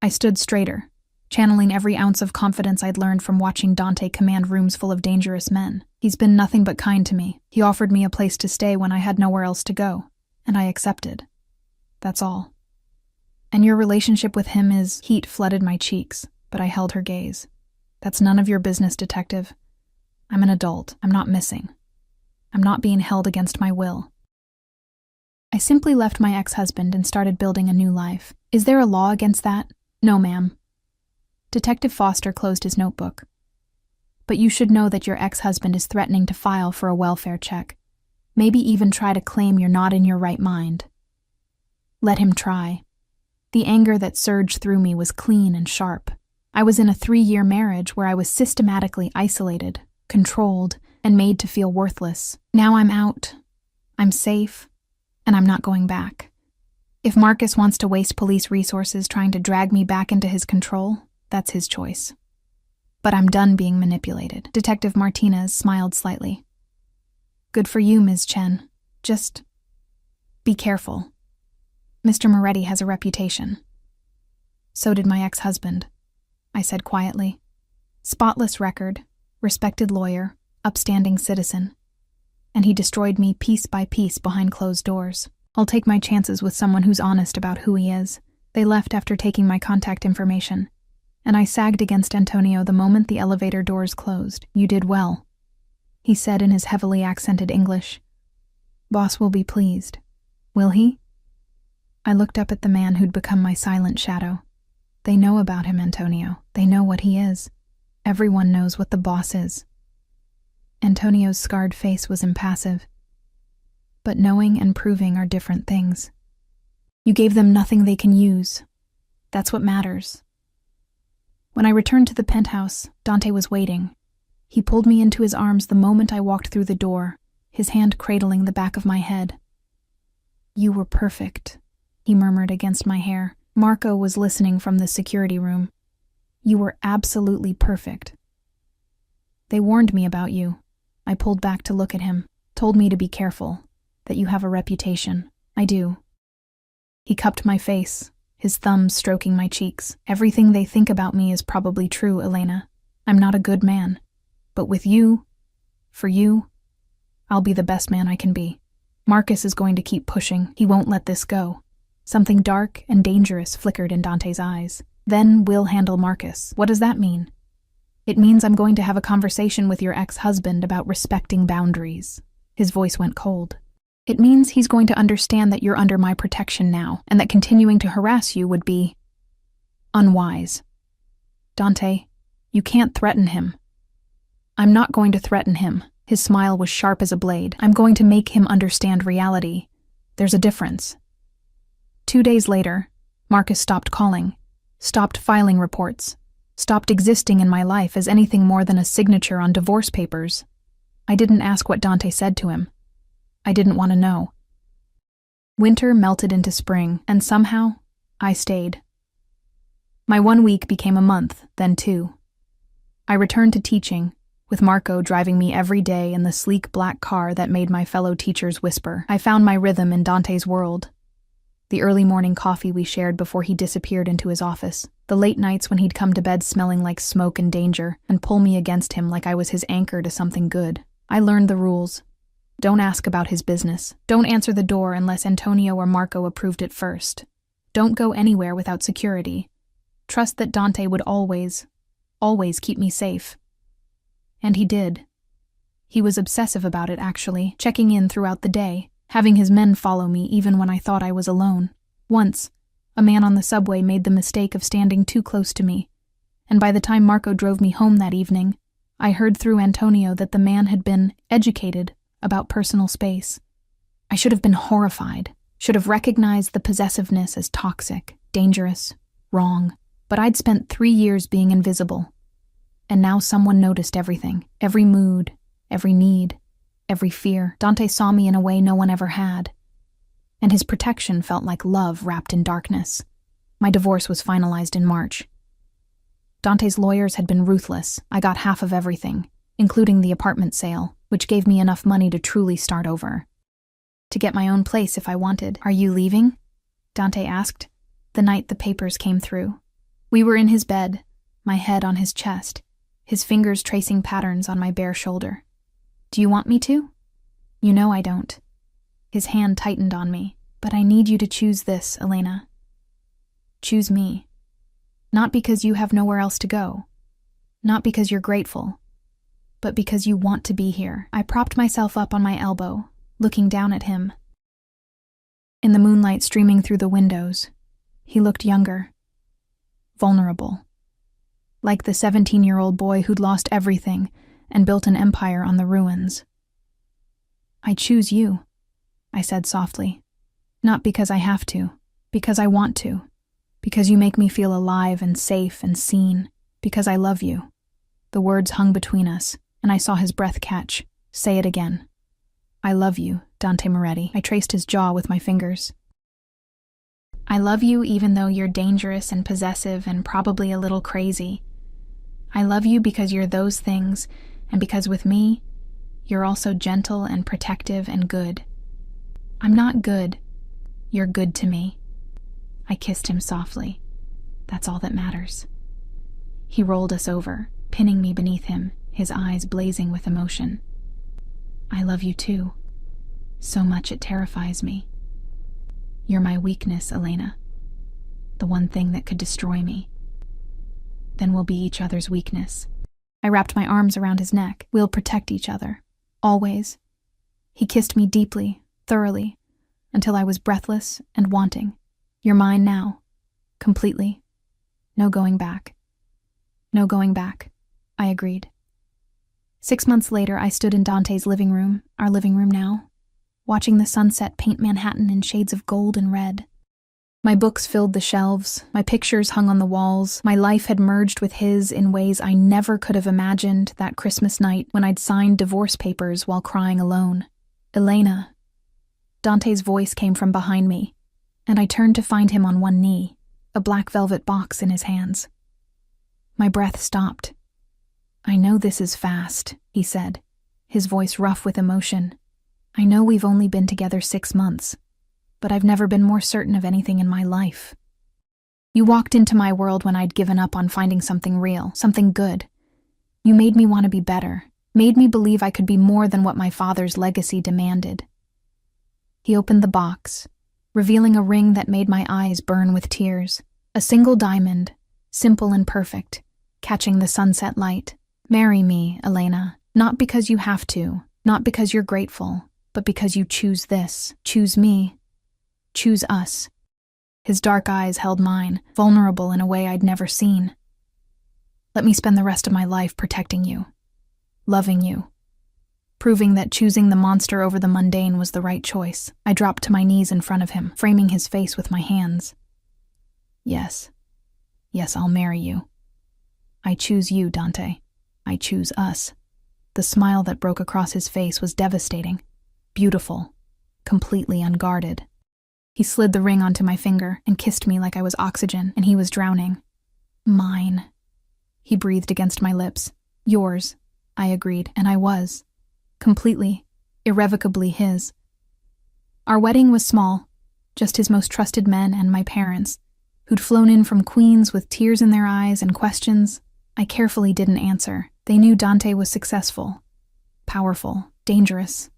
I stood straighter, channeling every ounce of confidence I'd learned from watching Dante command rooms full of dangerous men. He's been nothing but kind to me. He offered me a place to stay when I had nowhere else to go, and I accepted. That's all. And your relationship with him is... Heat flooded my cheeks, but I held her gaze. That's none of your business, detective. I'm an adult. I'm not missing. I'm not being held against my will. I simply left my ex-husband and started building a new life. Is there a law against that? No, ma'am. Detective Foster closed his notebook. But you should know that your ex-husband is threatening to file for a welfare check. Maybe even try to claim you're not in your right mind. Let him try. The anger that surged through me was clean and sharp. I was in a 3-year marriage where I was systematically isolated, controlled, and made to feel worthless. Now I'm out. I'm safe. And I'm not going back. If Marcus wants to waste police resources trying to drag me back into his control, that's his choice. But I'm done being manipulated. Detective Martinez smiled slightly. Good for you, Ms. Chen. Just be careful. Mr. Moretti has a reputation. So did my ex-husband, I said quietly. Spotless record, respected lawyer, upstanding citizen. And he destroyed me piece by piece behind closed doors. I'll take my chances with someone who's honest about who he is. They left after taking my contact information, and I sagged against Antonio the moment the elevator doors closed. You did well, he said in his heavily accented English. Boss will be pleased. Will he? I looked up at the man who'd become my silent shadow. They know about him, Antonio. They know what he is. Everyone knows what the boss is. Antonio's scarred face was impassive. But knowing and proving are different things. You gave them nothing they can use. That's what matters. When I returned to the penthouse, Dante was waiting. He pulled me into his arms the moment I walked through the door, his hand cradling the back of my head. You were perfect, he murmured against my hair. Marco was listening from the security room. You were absolutely perfect. They warned me about you. I pulled back to look at him, told me to be careful, that you have a reputation. I do. He cupped my face, his thumbs stroking my cheeks. Everything they think about me is probably true, Elena. I'm not a good man. But with you, for you, I'll be the best man I can be. Marcus is going to keep pushing. He won't let this go. Something dark and dangerous flickered in Dante's eyes. Then we'll handle Marcus. What does that mean? It means I'm going to have a conversation with your ex-husband about respecting boundaries. His voice went cold. It means he's going to understand that you're under my protection now, and that continuing to harass you would be unwise. Dante, you can't threaten him. I'm not going to threaten him. His smile was sharp as a blade. I'm going to make him understand reality. There's a difference. 2 days later, Marcus stopped calling, stopped filing reports, stopped existing in my life as anything more than a signature on divorce papers. I didn't ask what Dante said to him. I didn't want to know. Winter melted into spring, and somehow, I stayed. My 1 week became a month, then 2. I returned to teaching, with Marco driving me every day in the sleek black car that made my fellow teachers whisper. I found my rhythm in Dante's world. The early morning coffee we shared before he disappeared into his office. The late nights when he'd come to bed smelling like smoke and danger and pull me against him like I was his anchor to something good. I learned the rules. Don't ask about his business. Don't answer the door unless Antonio or Marco approved it first. Don't go anywhere without security. Trust that Dante would always keep me safe. And he did. He was obsessive about it, actually, checking in throughout the day, having his men follow me even when I thought I was alone. Once, a man on the subway made the mistake of standing too close to me, and by the time Marco drove me home that evening, I heard through Antonio that the man had been educated about personal space. I should have been horrified. Should have recognized the possessiveness as toxic, dangerous, wrong. But I'd spent 3 years being invisible. And now someone noticed everything, every mood, every need, every fear. Dante saw me in a way no one ever had. And his protection felt like love wrapped in darkness. My divorce was finalized in March. Dante's lawyers had been ruthless. I got half of everything, including the apartment sale, which gave me enough money to truly start over. To get my own place if I wanted. "Are you leaving?" Dante asked, the night the papers came through. We were in his bed, my head on his chest, his fingers tracing patterns on my bare shoulder. "Do you want me to?" "You know I don't." His hand tightened on me. "But I need you to choose this, Elena. Choose me. Not because you have nowhere else to go. Not because you're grateful. But because you want to be here." I propped myself up on my elbow, looking down at him. In the moonlight streaming through the windows, he looked younger, vulnerable, like the 17-year-old boy who'd lost everything and built an empire on the ruins. "I choose you," I said softly. "Not because I have to, because I want to, because you make me feel alive and safe and seen, because I love you." The words hung between us, and I saw his breath catch. "Say it again." "I love you, Dante Moretti." I traced his jaw with my fingers. "I love you even though you're dangerous and possessive and probably a little crazy. I love you because you're those things, and because with me, you're also gentle and protective and good. I'm not good. You're good to me." I kissed him softly. "That's all that matters." He rolled us over, pinning me beneath him, his eyes blazing with emotion. "I love you too. So much it terrifies me. You're my weakness, Elena. The one thing that could destroy me. Then we'll be each other's weakness." I wrapped my arms around his neck. "We'll protect each other. Always." He kissed me deeply, thoroughly, until I was breathless and wanting. "You're mine now. Completely. No going back." "No going back," I agreed. 6 months later, I stood in Dante's living room, our living room now, watching the sunset paint Manhattan in shades of gold and red. My books filled the shelves, my pictures hung on the walls, my life had merged with his in ways I never could have imagined that Christmas night when I'd signed divorce papers while crying alone. "Elena." Dante's voice came from behind me, and I turned to find him on one knee, a black velvet box in his hands. My breath stopped. "I know this is fast," he said, his voice rough with emotion. "I know we've only been together 6 months, but I've never been more certain of anything in my life. You walked into my world when I'd given up on finding something real, something good. You made me want to be better, made me believe I could be more than what my father's legacy demanded." He opened the box, revealing a ring that made my eyes burn with tears. A single diamond, simple and perfect, catching the sunset light. "Marry me, Elena, not because you have to, not because you're grateful, but because you choose this. Choose me. Choose us." His dark eyes held mine, vulnerable in a way I'd never seen. "Let me spend the rest of my life protecting you, loving you, proving that choosing the monster over the mundane was the right choice." I dropped to my knees in front of him, framing his face with my hands. Yes, I'll marry you. I choose you, Dante. I choose us." The smile that broke across his face was devastating, beautiful, completely unguarded. He slid the ring onto my finger and kissed me like I was oxygen and he was drowning. "Mine," he breathed against my lips. "Yours," I agreed, and I was. Completely, irrevocably his. Our wedding was small, just his most trusted men and my parents, who'd flown in from Queens with tears in their eyes and questions I carefully didn't answer. They knew Dante was successful, powerful, dangerous.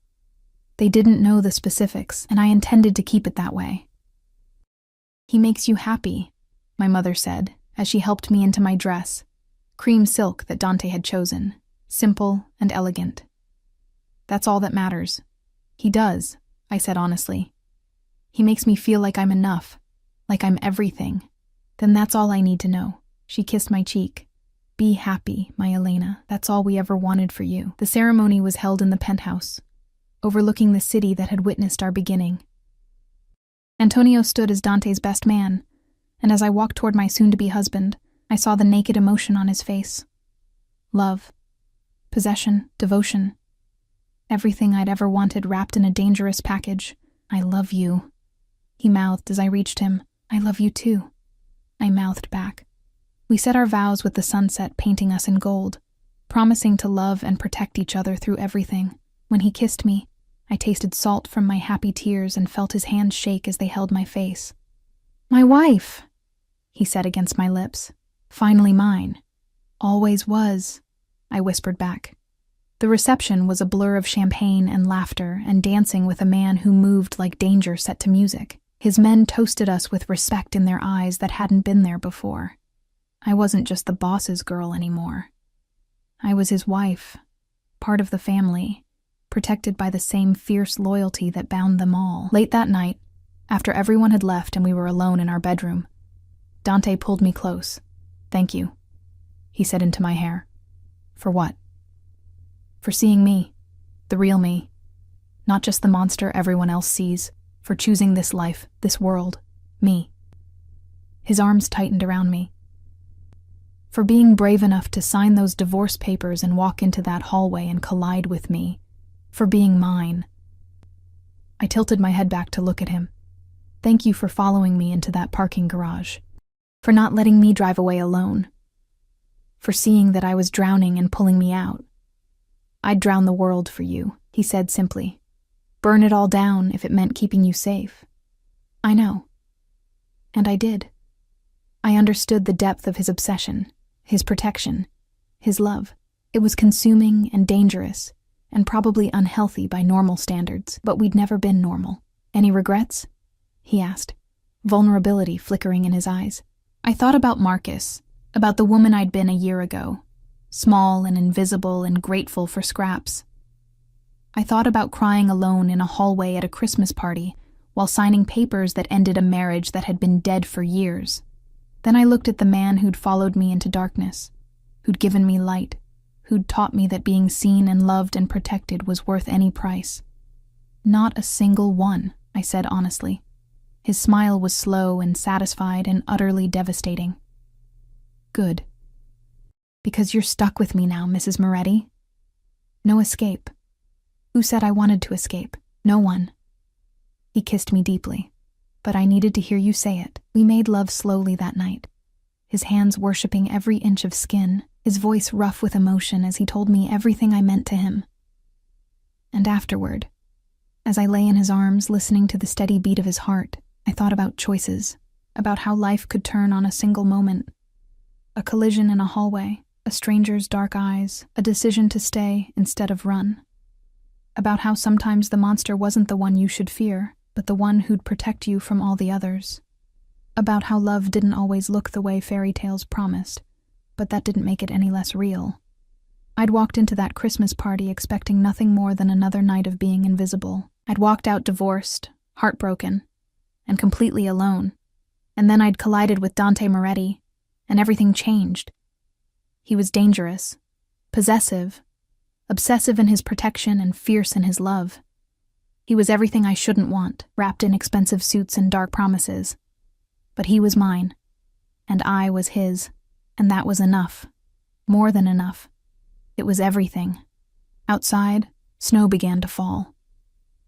They didn't know the specifics, and I intended to keep it that way. "He makes you happy," my mother said, as she helped me into my dress, cream silk that Dante had chosen, simple and elegant. "That's all that matters." "He does," I said honestly. "He makes me feel like I'm enough, like I'm everything." "Then that's all I need to know." She kissed my cheek. "Be happy, my Elena. That's all we ever wanted for you." The ceremony was held in the penthouse, overlooking the city that had witnessed our beginning. Antonio stood as Dante's best man, and as I walked toward my soon-to-be husband, I saw the naked emotion on his face. Love, possession, devotion. Everything I'd ever wanted wrapped in a dangerous package. I love you, he mouthed as I reached him. I love you too, I mouthed back. We said our vows with the sunset painting us in gold, promising to love and protect each other through everything. When he kissed me, I tasted salt from my happy tears and felt his hands shake as they held my face. My wife, he said against my lips. Finally mine. Always was, I whispered back. The reception was a blur of champagne and laughter and dancing with a man who moved like danger set to music. His men toasted us with respect in their eyes that hadn't been there before. I wasn't just the boss's girl anymore. I was his wife, part of the family, protected by the same fierce loyalty that bound them all. Late that night, after everyone had left and we were alone in our bedroom, Dante pulled me close. Thank you, he said into my hair. For what? For seeing me, the real me, not just the monster everyone else sees, for choosing this life, this world, me. His arms tightened around me. For being brave enough to sign those divorce papers and walk into that hallway and collide with me. For being mine. I tilted my head back to look at him. Thank you for following me into that parking garage. For not letting me drive away alone. For seeing that I was drowning and pulling me out. I'd drown the world for you, he said simply. Burn it all down if it meant keeping you safe. I know. And I did. I understood the depth of his obsession, his protection, his love. It was consuming and dangerous, and probably unhealthy by normal standards, but we'd never been normal. Any regrets? He asked, vulnerability flickering in his eyes. I thought about Marcus, about the woman I'd been a year ago, small and invisible and grateful for scraps. I thought about crying alone in a hallway at a Christmas party while signing papers that ended a marriage that had been dead for years. Then I looked at the man who'd followed me into darkness, who'd given me light, who'd taught me that being seen and loved and protected was worth any price. Not a single one, I said honestly. His smile was slow and satisfied and utterly devastating. Good. Because you're stuck with me now, Mrs. Moretti. No escape. Who said I wanted to escape? No one. He kissed me deeply, but I needed to hear you say it. We made love slowly that night, his hands worshipping every inch of skin, his voice rough with emotion as he told me everything I meant to him. And afterward, as I lay in his arms listening to the steady beat of his heart, I thought about choices, about how life could turn on a single moment. A collision in a hallway, a stranger's dark eyes, a decision to stay instead of run. About how sometimes the monster wasn't the one you should fear, but the one who'd protect you from all the others. About how love didn't always look the way fairy tales promised, but that didn't make it any less real. I'd walked into that Christmas party expecting nothing more than another night of being invisible. I'd walked out divorced, heartbroken, and completely alone. And then I'd collided with Dante Moretti, and everything changed. He was dangerous, possessive, obsessive in his protection and fierce in his love. He was everything I shouldn't want, wrapped in expensive suits and dark promises. But he was mine, and I was his, and that was enough. More than enough. It was everything. Outside, snow began to fall.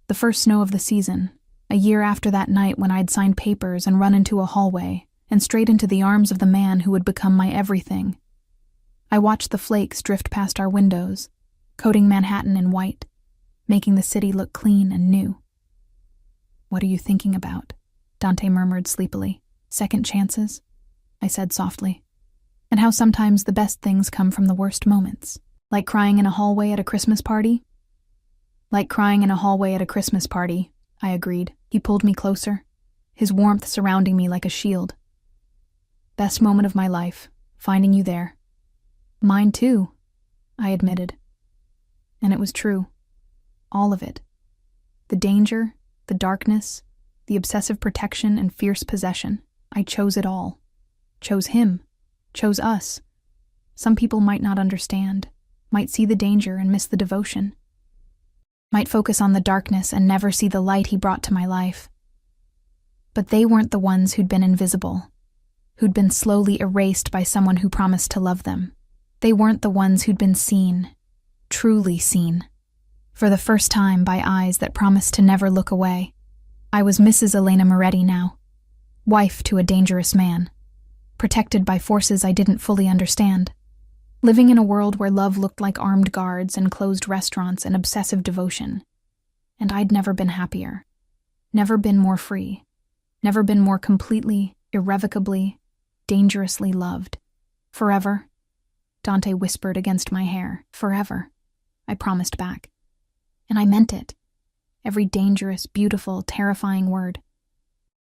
The first snow of the season, a year after that night when I'd signed papers and run into a hallway, and straight into the arms of the man who would become my everything. I watched the flakes drift past our windows, coating Manhattan in white, making the city look clean and new. What are you thinking about? Dante murmured sleepily. Second chances? I said softly. And how sometimes the best things come from the worst moments. Like crying in a hallway at a Christmas party? Like crying in a hallway at a Christmas party, I agreed. He pulled me closer, his warmth surrounding me like a shield. Best moment of my life, finding you there. Mine too, I admitted. And it was true. All of it. The danger, the darkness, the obsessive protection and fierce possession. I chose it all. Chose him. Chose us. Some people might not understand, might see the danger and miss the devotion. Might focus on the darkness and never see the light he brought to my life. But they weren't the ones who'd been invisible, who'd been slowly erased by someone who promised to love them. They weren't the ones who'd been seen, truly seen, for the first time by eyes that promised to never look away. I was Mrs. Elena Moretti now, wife to a dangerous man, protected by forces I didn't fully understand, living in a world where love looked like armed guards and closed restaurants and obsessive devotion. And I'd never been happier, never been more free, never been more completely, irrevocably, dangerously loved. Forever, Dante whispered against my hair. Forever, I promised back. And I meant it. Every dangerous, beautiful, terrifying word.